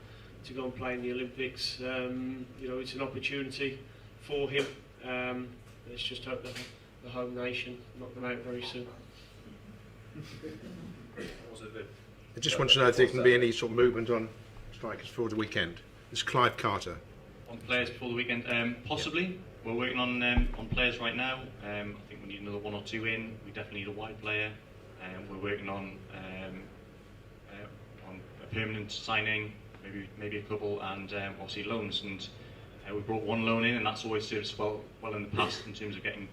Speaker 4: to go and play in the Olympics. You know, it's an opportunity for him. Let's just hope that the home nation knock them out very soon.
Speaker 1: I just want to know if there can be any sort of movement on strikers for the weekend. It's Clive Carter.
Speaker 5: On players before the weekend, possibly. We're working on players right now. I think we need another 1 or 2 in. We definitely need a wide player. We're working on a permanent signing, maybe a couple, and obviously loans. And we brought 1 loan in, and that's always served us well in the past in terms of getting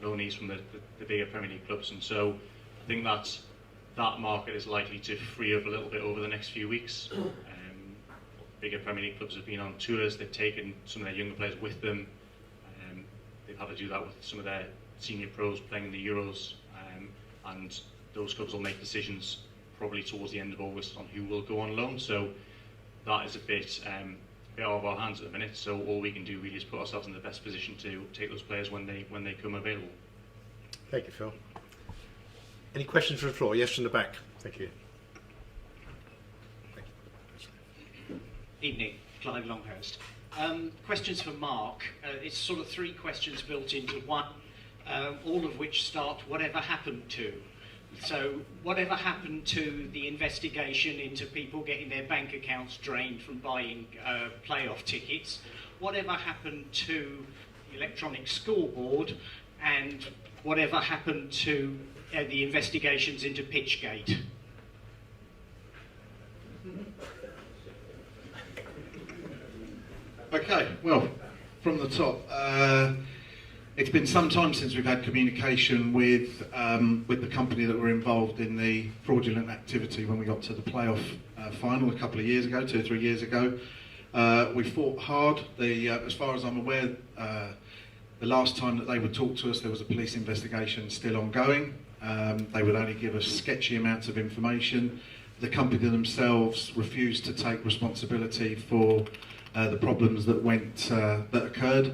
Speaker 5: loanees from the bigger Premier League clubs. And so I think that market is likely to free up a little bit over the next few weeks. Bigger Premier League clubs have been on tours. They've taken some of their younger players with them. They've had to do that with some of their senior pros playing in the Euros, and those clubs will make decisions probably towards the end of August on who will go on loan. So that is a bit out of our hands at the minute. So all we can do really is put ourselves in the best position to take those players when they come available.
Speaker 1: Thank you, Phil. Any questions from the floor? Yes, from the back. Thank you.
Speaker 15: Evening, Clive Longhurst. Questions for Mark. It's sort of 3 questions built into one, all of which start whatever happened to. So whatever happened to the investigation into people getting their bank accounts drained from buying playoff tickets? Whatever happened to the electronic scoreboard? And whatever happened to the investigations into Pitchgate?
Speaker 6: Okay, well, from the top, it's been some time since we've had communication with the company that were involved in the fraudulent activity when we got to the playoff final a couple of years ago, 2 or 3 years ago. We fought hard. As far as I'm aware, the last time that they would talk to us, there was a police investigation still ongoing. They would only give us sketchy amounts of information. The company themselves refused to take responsibility for the problems that occurred.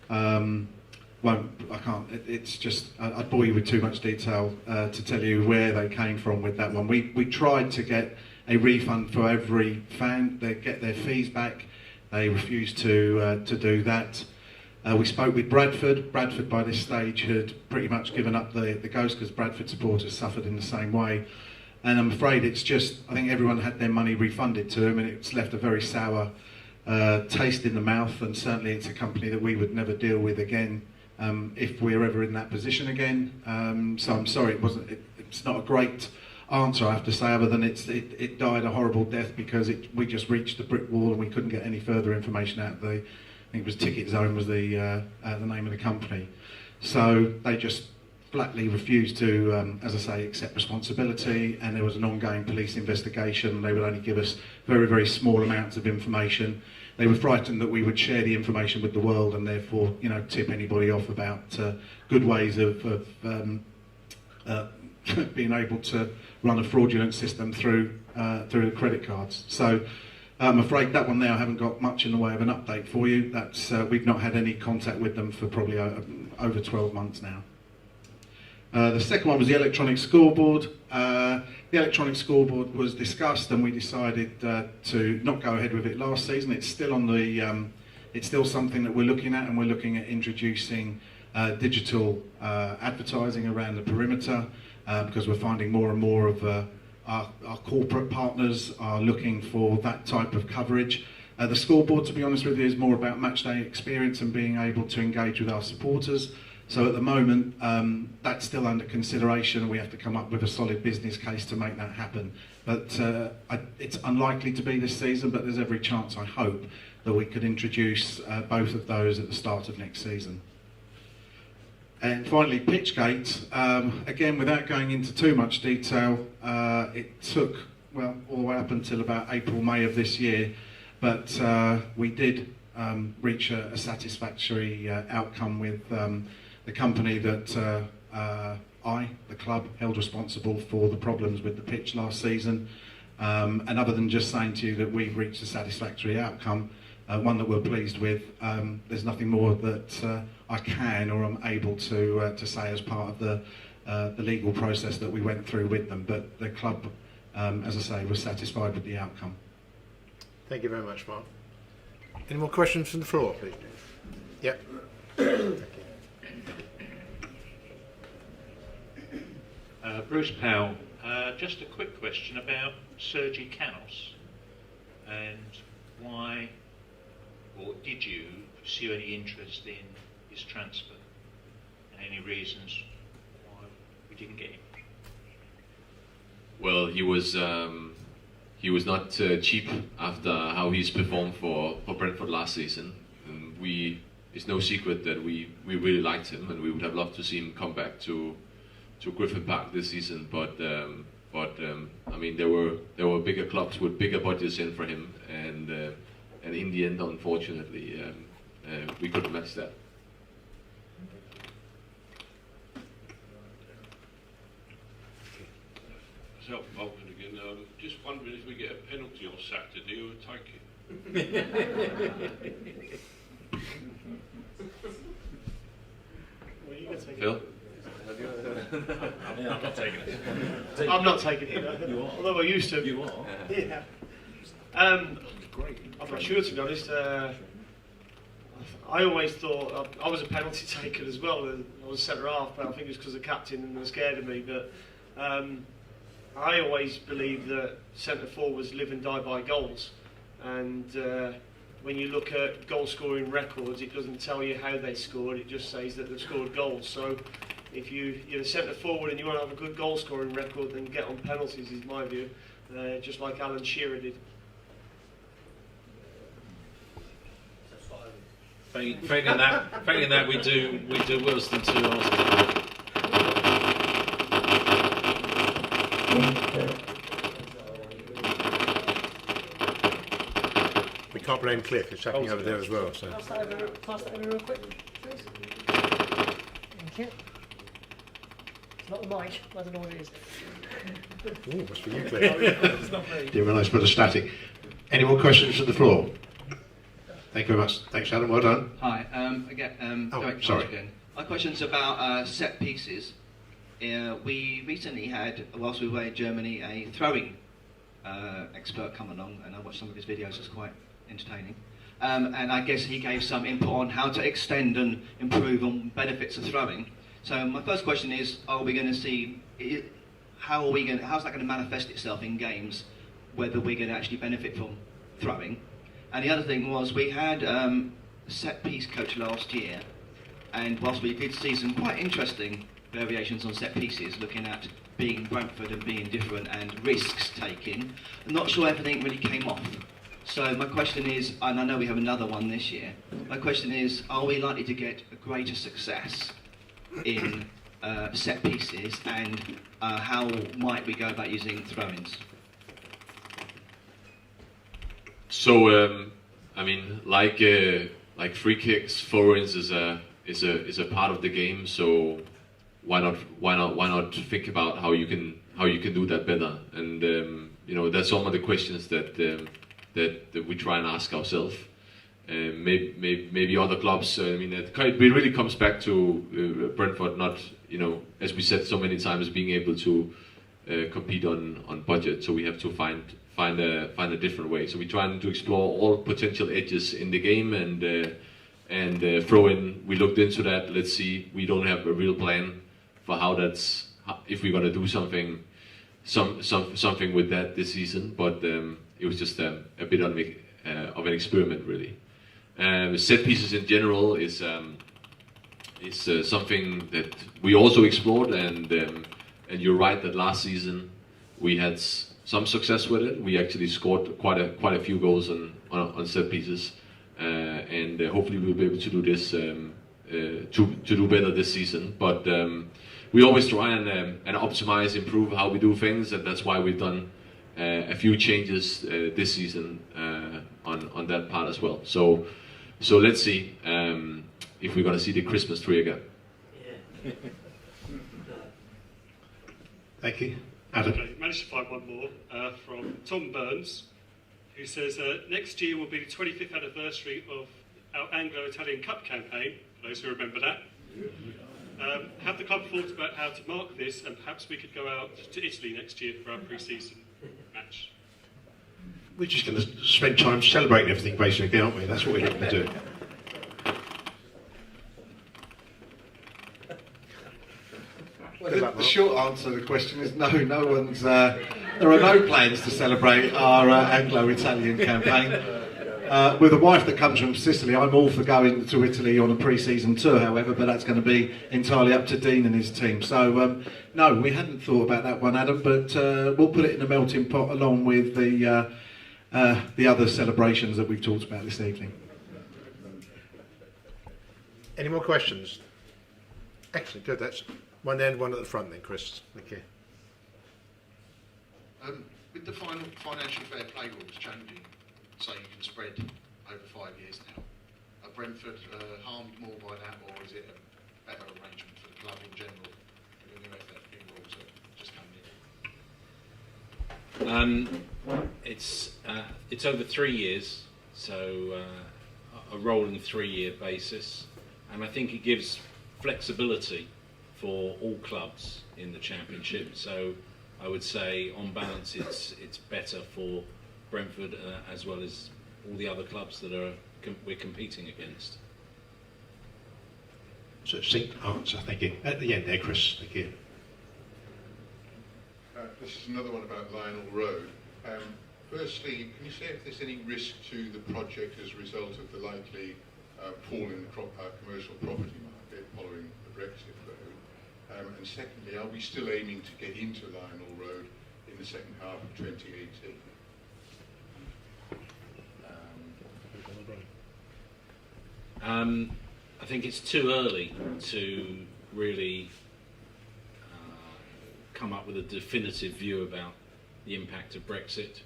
Speaker 6: I can't. It's just I'd bore you with too much detail to tell you where they came from with that one. We tried to get a refund for every fan. They get their fees back. They refused to do that. We spoke with Bradford. Bradford by this stage had pretty much given up the ghost because Bradford supporters suffered in the same way. And I'm afraid I think everyone had their money refunded to them, and it's left a very sour taste in the mouth, and certainly it's a company that we would never deal with again if we're ever in that position again. So I'm sorry, it's not a great answer, I have to say, other than it died a horrible death because we just reached the brick wall and we couldn't get any further information out of I think it was Ticket Zone was the name of the company. So they just flatly refused to, as I say, accept responsibility, and there was an ongoing police investigation. They would only give us very, very small amounts of information. They were frightened that we would share the information with the world and therefore, tip anybody off about good ways of being able to run a fraudulent system through the credit cards. So I'm afraid that one there I haven't got much in the way of an update for you. We've not had any contact with them for probably over 12 months now. The second one was the electronic scoreboard. The electronic scoreboard was discussed, and we decided to not go ahead with it last season. It's still it's still something that we're looking at, and we're looking at introducing digital advertising around the perimeter because we're finding more and more of our corporate partners are looking for that type of coverage. The scoreboard, to be honest with you, is more about matchday experience and being able to engage with our supporters. So at the moment, that's still under consideration. We have to come up with a solid business case to make that happen. But it's unlikely to be this season, but there's every chance, I hope, that we could introduce both of those at the start of next season. And finally, Pitchgate. Again, without going into too much detail, it took, all the way up until about April, May of this year, but we did reach a satisfactory outcome with the company that the club, held responsible for the problems with the pitch last season. And other than just saying to you that we've reached a satisfactory outcome, one that we're pleased with, there's nothing more that I can or I'm able to say as part of the legal process that we went through with them. But the club, as I say, was satisfied with the outcome.
Speaker 1: Thank you very much, Mark. Any more questions from the floor, please? Yep.
Speaker 16: Bruce Powell, just a quick question about Sergi Canos and why, or did you pursue any interest in his transfer and any reasons why we didn't get him?
Speaker 3: Well, he was not cheap after how he's performed for Brentford last season. And it's no secret that we really liked him, and we would have loved to see him come back to Griffin Park this season. But I mean, there were bigger clubs with bigger budgets in for him, and in the end, unfortunately, we couldn't match that.
Speaker 10: Myself, Bolton again. Just wondering if we get a penalty on Saturday, who would take it?
Speaker 3: Phil?
Speaker 4: I'm not taking it. I'm not taking it. You are. Although I used to.
Speaker 2: You are.
Speaker 4: Yeah. I'm not sure, to be honest. I always thought I was a penalty taker as well. I was centre half, but I think it was because the captain and they were scared of me. But I always believed that centre forwards live and die by goals. And when you look at goal scoring records, it doesn't tell you how they scored. It just says that they've scored goals. So if you're a centre forward and you want to have a good goal scoring record, then get on penalties, is my view. Just like Alan Shearer did.
Speaker 2: Failing that, we do worse than 2 Arsenal.
Speaker 1: We can't blame Cliff, it's happening over there as well. So.
Speaker 17: Pass that over real quick, please. Thank you. It's not the mic, I don't know what it is.
Speaker 1: Ooh, must be you, Cliff. It's not me. Didn't realise put a static. Any more questions from the floor? Thank you very much. Thanks, Alan. Well done.
Speaker 12: Hi. Again,
Speaker 1: sorry.
Speaker 12: again. My question's about set pieces. We recently had, whilst we were in Germany, a throwing expert come along, and I watched some of his videos. It's quite entertaining. And I guess he gave some input on how to extend and improve on benefits of throwing. So my first question is: are we going to see? How's that going to manifest itself in games? Whether we're going to actually benefit from throwing? And the other thing was, we had a set piece coach last year, and whilst we did see some quite interesting variations on set pieces, looking at being Brentford and being different and risks taking, I'm not sure everything really came off. So my question is, and I know we have another one this year, my question is, are we likely to get a greater success in set pieces, and how might we go about using throw-ins?
Speaker 3: So, I mean, like free kicks, throw-ins is a part of the game. So why not think about how you can do that better? And you know, that's some of the questions that we try and ask ourselves. Maybe other clubs. I mean, it really comes back to Brentford, not, you know, as we said so many times, being able to compete on budget. So we have to find a different way. So we're trying to explore all potential edges in the game, and throw in. We looked into that. Let's see. We don't have a real plan for if we're gonna do something with that this season. But it was just a bit of an experiment, really. Set pieces in general is something that we also explored, and you're right that last season we had some success with it. We actually scored quite a few goals on set pieces, and hopefully we'll be able to do this to do better this season. But we always try and optimize, improve how we do things, and that's why we've done a few changes this season on that part as well. So let's see if we're going to see the Christmas tree again.
Speaker 1: Thank you. Adam.
Speaker 8: Okay, managed to find one more from Tom Burns, who says next year will be the 25th anniversary of our Anglo-Italian Cup campaign, for those who remember that. Have the club thought about how to mark this, and perhaps we could go out to Italy next year for our pre-season match?
Speaker 1: We're just going to spend time celebrating everything, basically, aren't we? That's what we're looking to do.
Speaker 6: Well, the short answer to the question is no. No one's. There are no plans to celebrate our Anglo-Italian campaign. With a wife that comes from Sicily, I'm all for going to Italy on a pre-season tour, however, but that's going to be entirely up to Dean and his team. So, no, we hadn't thought about that one, Adam, but we'll put it in a melting pot along with the other celebrations that we've talked about this evening.
Speaker 1: Any more questions? Excellent, good. That's one end, one at the front then, Chris. Thank you.
Speaker 14: With the financial fair play rules changing, so you can spread over 5 years now, are Brentford harmed more by that, or is it a better arrangement for the club in general with the new FFP rules that just come in?
Speaker 2: It's over 3 years, so a rolling 3-year basis, and I think it gives flexibility for all clubs in the Championship. So I would say, on balance, it's better for Brentford as well as all the other clubs that we're competing against.
Speaker 1: Succinct answer, thank you. At the end there, Chris, thank you.
Speaker 14: This is another one about Lionel Road. Firstly, can you say if there's any risk to the project as a result of the likely fall in the commercial property market following the Brexit vote? And secondly, are we still aiming to get into Lionel Road in the second half of 2018?
Speaker 2: I think it's too early to really come up with a definitive view about the impact of Brexit.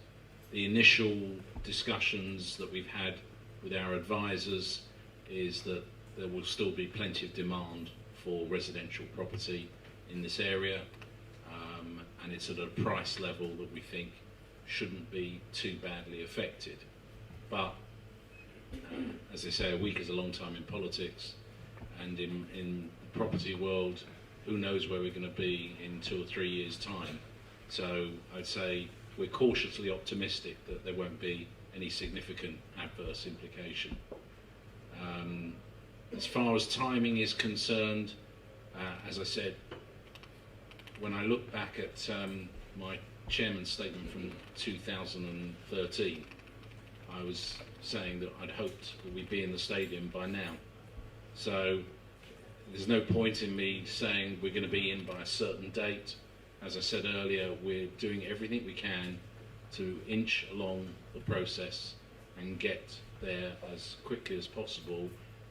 Speaker 2: The initial discussions that we've had with our advisors is that there will still be plenty of demand for residential property in this area, and it's at a price level that we think shouldn't be too badly affected. But as they say, a week is a long time in politics, and in the property world, who knows where we're going to be in 2 or 3 years' time. So I'd say we're cautiously optimistic that there won't be any significant adverse implication. As far as timing is concerned, as I said, when I look back at my chairman's statement from 2013, I was saying that I'd hoped that we'd be in the stadium by now. So there's no point in me saying we're going to be in by a certain date. As I said earlier, we're doing everything we can to inch along the process and get there as quickly as possible,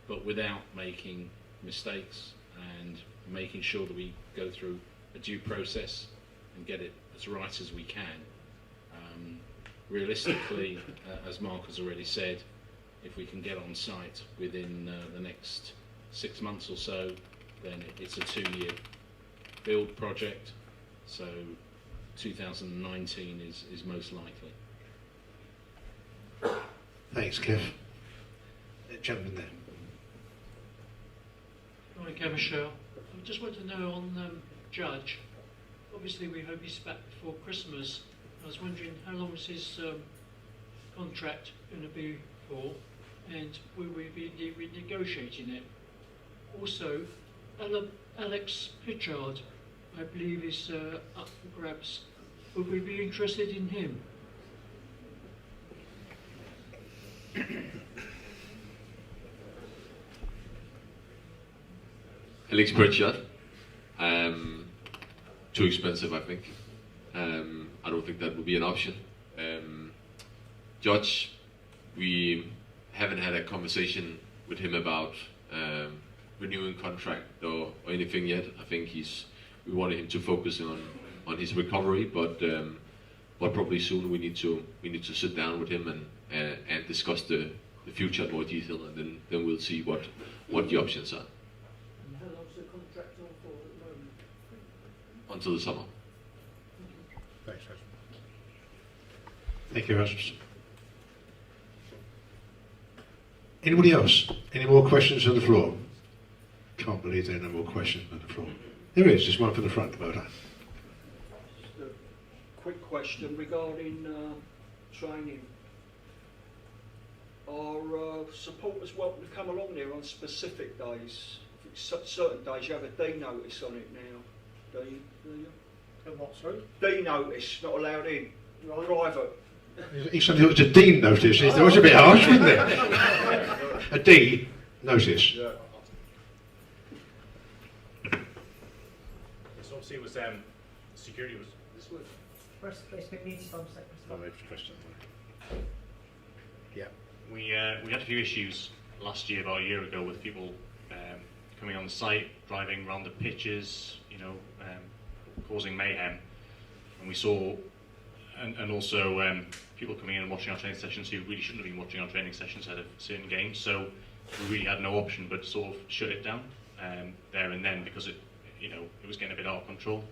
Speaker 2: but without making mistakes, and making sure that we go through a due process and get it as right as we can. Realistically, as Mark has already said, if we can get on site within the next 6 months or so, then it's a 2-year build project, so 2019 is most likely.
Speaker 1: Thanks, Cliff. Gentleman there.
Speaker 13: Morning, Michelle. I just want to know on Judge. Obviously, we hope he's back before Christmas. I was wondering how long is his contract going to be for, and will we be renegotiating it? Also, Alex Pritchard, I believe, is up for grabs. Would we be interested in him?
Speaker 3: Alex Pritchard, too expensive, I think. I don't think that would be an option. Judge, we haven't had a conversation with him about renewing contract or anything yet. I think we wanted him to focus on his recovery, but probably soon we need to sit down with him and discuss the future in more detail, and then we'll see what the options are.
Speaker 13: And how long's the contract on for at the moment?
Speaker 3: Until the summer.
Speaker 1: Thanks, Rasmus. Thank you, Rasmus. Anybody else? Any more questions on the floor? Can't believe there are no more questions on the floor. There is, just one from the front, well done.
Speaker 9: Just a quick question regarding training. Are supporters welcome to come along there on specific days? Certain days you have a D notice on it now. Do you?
Speaker 17: A what, sorry?
Speaker 9: D notice, not allowed in. Private.
Speaker 1: It's something that was a D notice. That was a bit harsh, wasn't it? A D notice.
Speaker 9: Yeah.
Speaker 5: So obviously it was security was this word.
Speaker 17: First place needs some second.
Speaker 1: Question. Yeah.
Speaker 5: We had a few issues last year, about a year ago, with people coming on the site, driving around the pitches, causing mayhem, and we saw, and also people coming in and watching our training sessions who really shouldn't have been watching our training sessions ahead of certain games. So we really had no option but to sort of shut it down there and then, because it was getting a bit out of control.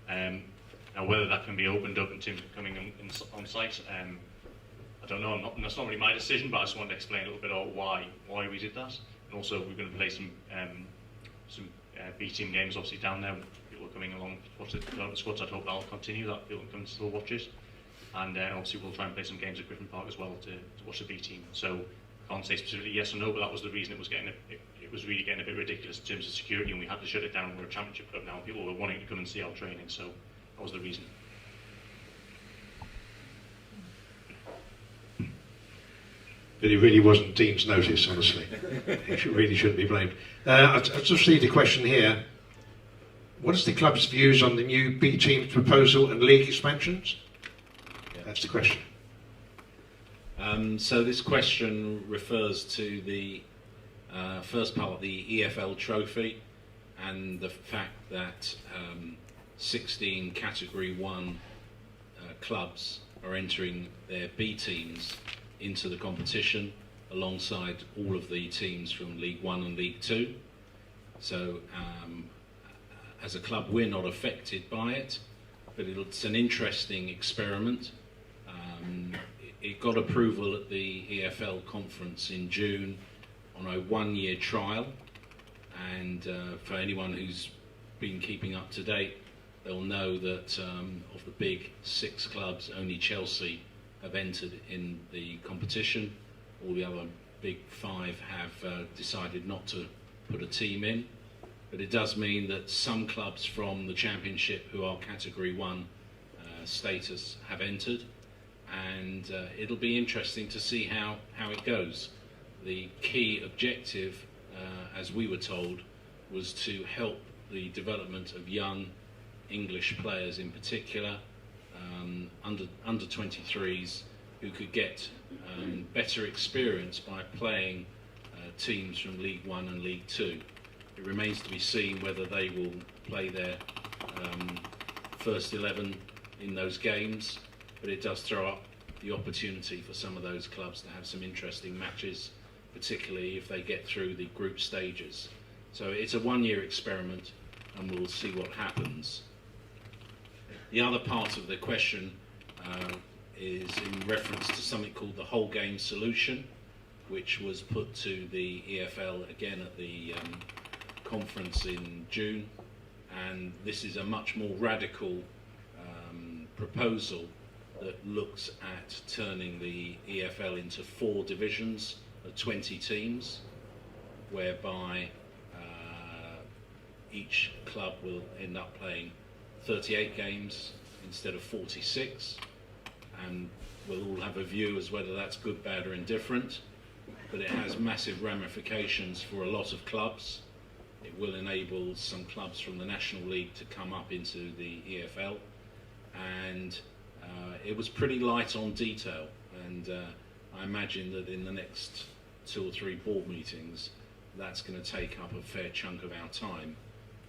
Speaker 5: Now whether that can be opened up in terms of coming on site, I don't know. That's not really my decision, but I just wanted to explain a little bit about why we did that. And also, we're going to play some B team games, obviously down there. People are coming along to watch the squads. I hope that'll continue. That people can still watch it. And obviously, we'll try and play some games at Griffin Park as well to watch the B team. So I can't say specifically yes or no, but that was the reason it was really getting a bit ridiculous in terms of security, and we had to shut it down. We're a championship club now. People were wanting to come and see our training, so that was the reason.
Speaker 1: But it really wasn't Dean's notice, honestly. He really shouldn't be blamed. I just see the question here. What is the club's views on the new B team proposal and league expansions? Yeah. That's the question.
Speaker 2: So this question refers to the first part of the EFL trophy and the fact that 16 Category 1 clubs are entering their B teams into the competition alongside all of the teams from League 1 and League 2. So as a club we're not affected by it, but it's an interesting experiment. It got approval at the EFL conference in June on a one-year trial, and for anyone who's been keeping up to date, they'll know that of the big 6 clubs, only Chelsea have entered in the competition. All the other big 5 have decided not to put a team in, but it does mean that some clubs from the Championship who are Category 1 status have entered, and it'll be interesting to see how it goes. The key objective, as we were told, was to help the development of young English players in particular, under 23s, who could get better experience by playing teams from League 1 and League 2. It remains to be seen whether they will play their first 11 in those games, but it does throw up the opportunity for some of those clubs to have some interesting matches, particularly if they get through the group stages. So it's a one-year experiment, and we'll see what happens. The other part of the question is in reference to something called the whole game solution, which was put to the EFL again at the conference in June, and this is a much more radical proposal that looks at turning the EFL into 4 divisions of 20 teams, whereby each club will end up playing 38 games instead of 46, and we'll all have a view as whether that's good, bad or indifferent, but it has massive ramifications for a lot of clubs. It will enable some clubs from the National League to come up into the EFL, and it was pretty light on detail, and I imagine that in the next 2 or 3 board meetings that's going to take up a fair chunk of our time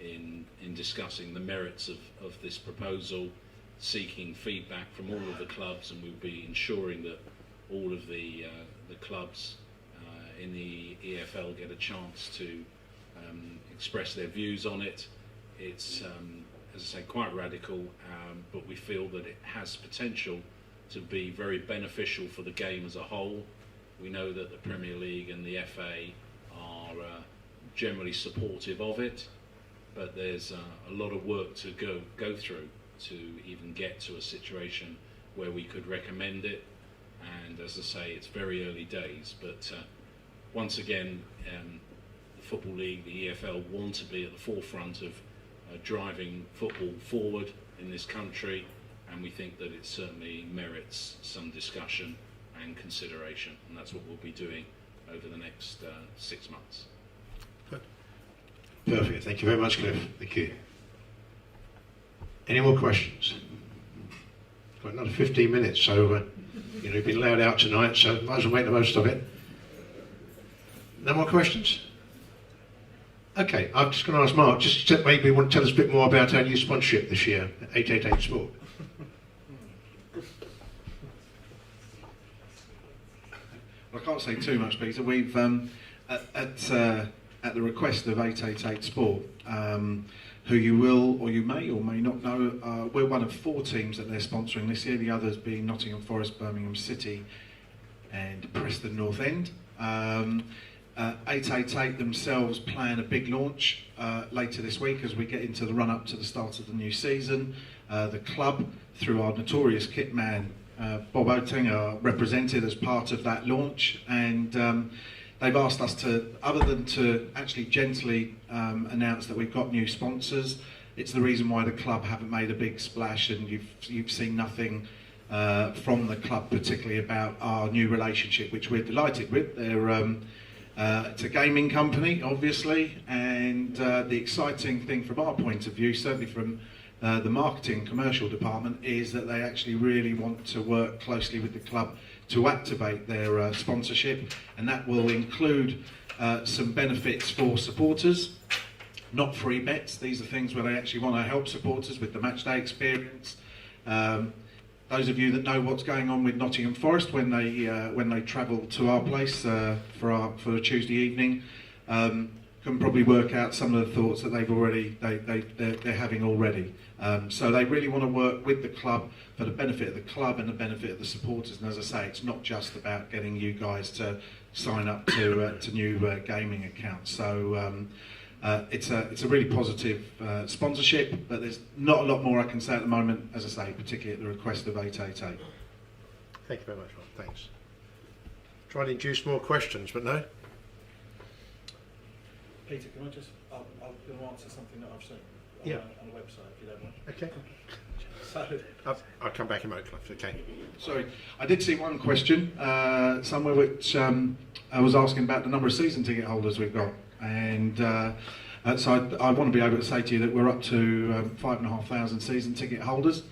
Speaker 2: in discussing the merits of this proposal, seeking feedback from all of the clubs, and we'll be ensuring that all of the clubs in the EFL get a chance to express their views on it. It's as I say, quite radical, but we feel that it has potential to be very beneficial for the game as a whole. We know that the Premier League and the FA are generally supportive of it, but there's a lot of work to go through to even get to a situation where we could recommend it. And as I say, it's very early days, but once again, the Football League, the EFL, want to be at the forefront of driving football forward in this country, and we think that it certainly merits some discussion and consideration, and that's what we'll be doing over the next 6 months.
Speaker 1: Perfect. Thank you very much, Cliff. Thank you. Any more questions? Got another 15 minutes, so you've been loud out tonight, so might as well make the most of it. No more questions? Okay, I'm just going to ask Mark, just to maybe want to tell us a bit more about our new sponsorship this year, 888 Sport.
Speaker 6: Well, I can't say too much, Peter. We've, at the request of 888 Sport, who you will or you may not know, we're one of 4 teams that they're sponsoring this year, the others being Nottingham Forest, Birmingham City and Preston North End. 888 themselves plan a big launch later this week as we get into the run-up to the start of the new season. The club, through our notorious kit man Bob Oetting, are represented as part of that launch, and they've asked us to, other than to actually gently announce that we've got new sponsors, it's the reason why the club haven't made a big splash, and you've seen nothing from the club particularly about our new relationship, which we're delighted with. They're it's a gaming company, obviously, and the exciting thing from our point of view, certainly from the marketing commercial department, is that they actually really want to work closely with the club to activate their sponsorship, and that will include some benefits for supporters, not free bets. These are things where they actually want to help supporters with the matchday experience. Those of you that know what's going on with Nottingham Forest when they travel to our place for a Tuesday evening, can probably work out some of the thoughts that they're having already. So they really want to work with the club for the benefit of the club and the benefit of the supporters. And as I say, it's not just about getting you guys to sign up to new gaming accounts. So it's a really positive sponsorship, but there's not a lot more I can say at the moment, as I say, particularly at the request of 888.
Speaker 1: Thank you very much, Rob. Thanks. Try to induce more questions, but no?
Speaker 6: Peter, can I just, I'm going to answer something that I've seen on the website, if you don't mind.
Speaker 1: Okay.
Speaker 6: So,
Speaker 1: I'll come back in a moment, Cliff. Okay.
Speaker 6: Sorry, I did see one question somewhere which I was asking about the number of season ticket holders we've got, and so I want to be able to say to you that we're up to 5,500 season ticket holders.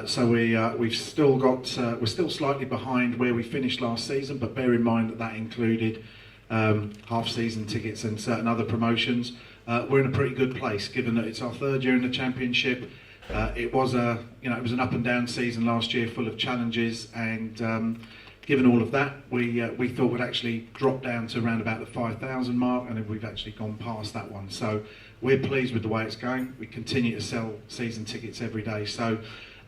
Speaker 6: So we've still got we're still slightly behind where we finished last season, but bear in mind that that included half-season tickets and certain other promotions. We're in a pretty good place, given that it's our 3rd year in the Championship. It was it was an up and down season last year, full of challenges, and given all of that, we thought we'd actually drop down to around about the 5,000 mark, and we've actually gone past that one. So we're pleased with the way it's going. We continue to sell season tickets every day. So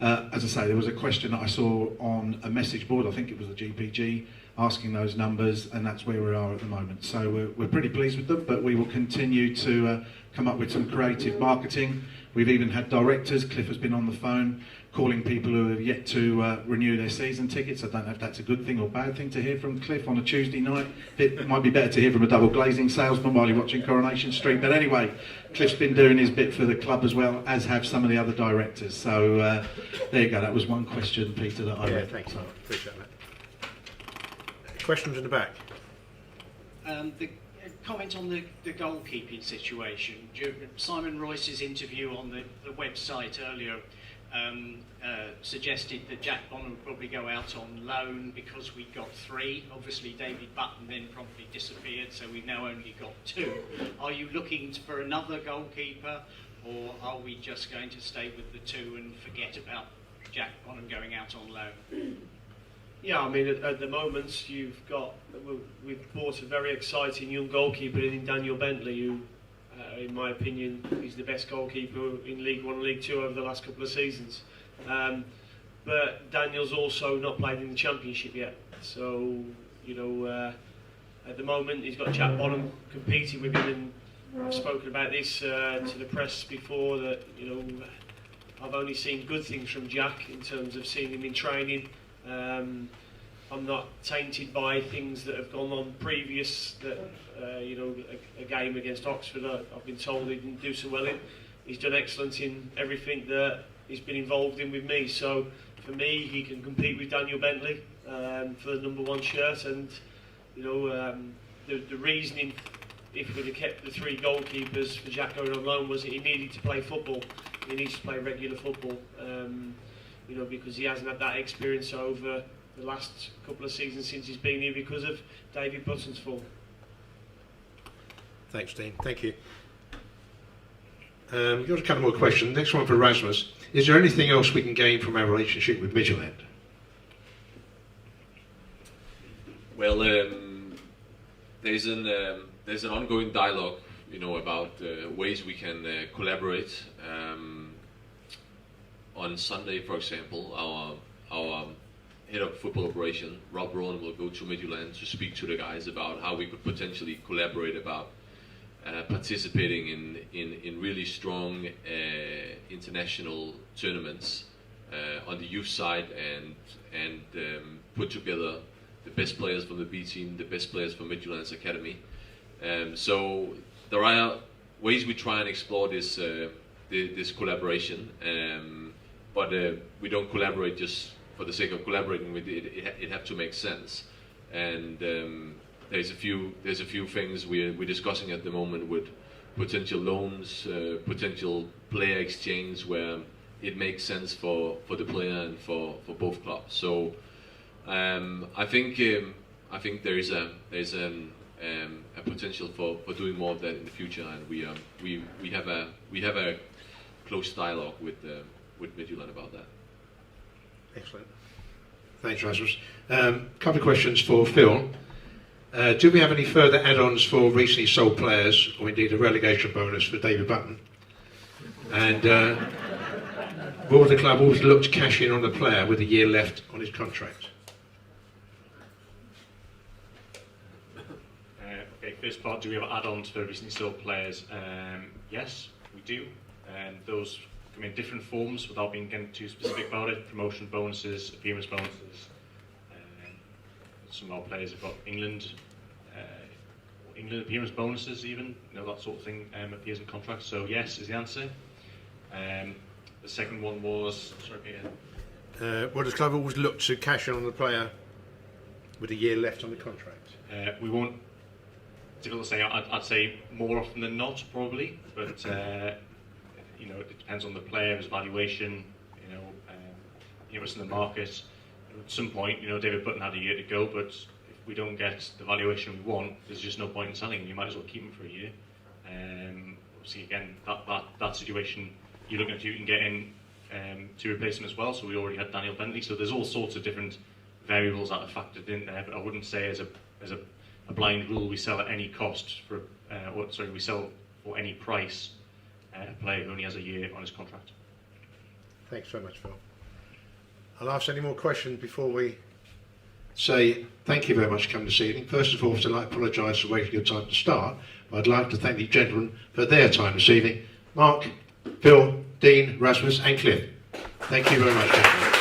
Speaker 6: as I say, there was a question that I saw on a message board, I think it was the GPG, asking those numbers, and that's where we are at the moment. So we're pretty pleased with them, but we will continue to come up with some creative marketing. We've even had directors, Cliff has been on the phone, calling people who have yet to renew their season tickets. I don't know if that's a good thing or bad thing to hear from Cliff on a Tuesday night. It might be better to hear from a double glazing salesman while you're watching Coronation Street. But anyway, Cliff's been doing his bit for the club as well, as have some of the other directors. So there you go, that was one question, Peter, that I read.
Speaker 1: Thanks, Mark. Appreciate that. Questions in the back?
Speaker 15: The comment on the goalkeeping situation. Simon Royce's interview on the website earlier suggested that Jack Bonham would probably go out on loan because we got 3. Obviously David Button then promptly disappeared, so we've now only got 2. Are you looking for another goalkeeper, or are we just going to stay with the 2 and forget about Jack Bonham going out on loan?
Speaker 4: Yeah, I mean, at the moment, we've bought a very exciting young goalkeeper in Daniel Bentley, who in my opinion, he's the best goalkeeper in League One and League Two over the last couple of seasons. But Daniel's also not played in the Championship yet, so at the moment he's got Jack Bonham competing with him, and I've spoken about this to the press before, that I've only seen good things from Jack in terms of seeing him in training. I'm not tainted by things that have gone on previous, that a game against Oxford I've been told he didn't do so well in. He's done excellent in everything that he's been involved in with me, so for me he can compete with Daniel Bentley for the number 1 shirt. And the reasoning, if we'd have kept the 3 goalkeepers for Jack going on loan, was that he needed to play football. He needs to play regular football, because he hasn't had that experience over the last couple of seasons since he's been here because of David Button's form.
Speaker 1: Thanks, Dean. Thank you. We've got a couple more questions. Next one for Rasmus. Is there anything else we can gain from our relationship with Midtjylland?
Speaker 3: Well, there's an ongoing dialogue, about ways we can collaborate. On Sunday, for example, our head of football operation, Rob Rowan, will go to Midtjylland to speak to the guys about how we could potentially collaborate about participating in really strong international tournaments on the youth side, and put together the best players from the B team, the best players from Midtjylland's academy. So there are ways we try and explore this collaboration, but we don't collaborate just for the sake of collaborating. It have to make sense, and there's a few things we're discussing at the moment with potential loans, potential player exchange, where it makes sense for the player and for both clubs. So I think there is a potential for doing more of that in the future, and we have a close dialogue with Midtjylland about that.
Speaker 1: Excellent. Thanks, Rasmus. Couple of questions for Phil. Do we have any further add-ons for recently sold players, or indeed a relegation bonus for David Button? And will the club always look to cash in on the player with a year left on his contract?
Speaker 5: Okay, first part, do we have add-ons for recently sold players? Yes, we do. Those come in different forms without being getting too specific about it. Promotion bonuses, appearance bonuses. Some of our players have got England appearance bonuses, even that sort of thing appears in contracts. So yes is the answer. The second one was, sorry, Peter.
Speaker 1: Will the club always look to cash in on the player with a year left on the contract?
Speaker 5: We won't. Difficult to say. I'd say more often than not, probably, but it depends on the player, his valuation. What's in the market. At some point, David Button had a year to go, but if we don't get the valuation we want, there's just no point in selling him. You might as well keep him for a year. Obviously, again, that situation, you're looking at who you can get in to replace him as well. So we already had Daniel Bentley. So there's all sorts of different variables that are factored in there. But I wouldn't say as a blind rule we sell at any cost we sell for any price a player who only has a year on his contract.
Speaker 1: Thanks very much, Phil. I'll ask any more questions before we say thank you very much for coming this evening. First of all, I'd like to apologise for waiting your time to start, but I'd like to thank the gentlemen for their time this evening. Mark, Phil, Dean, Rasmus and Cliff. Thank you very much, gentlemen.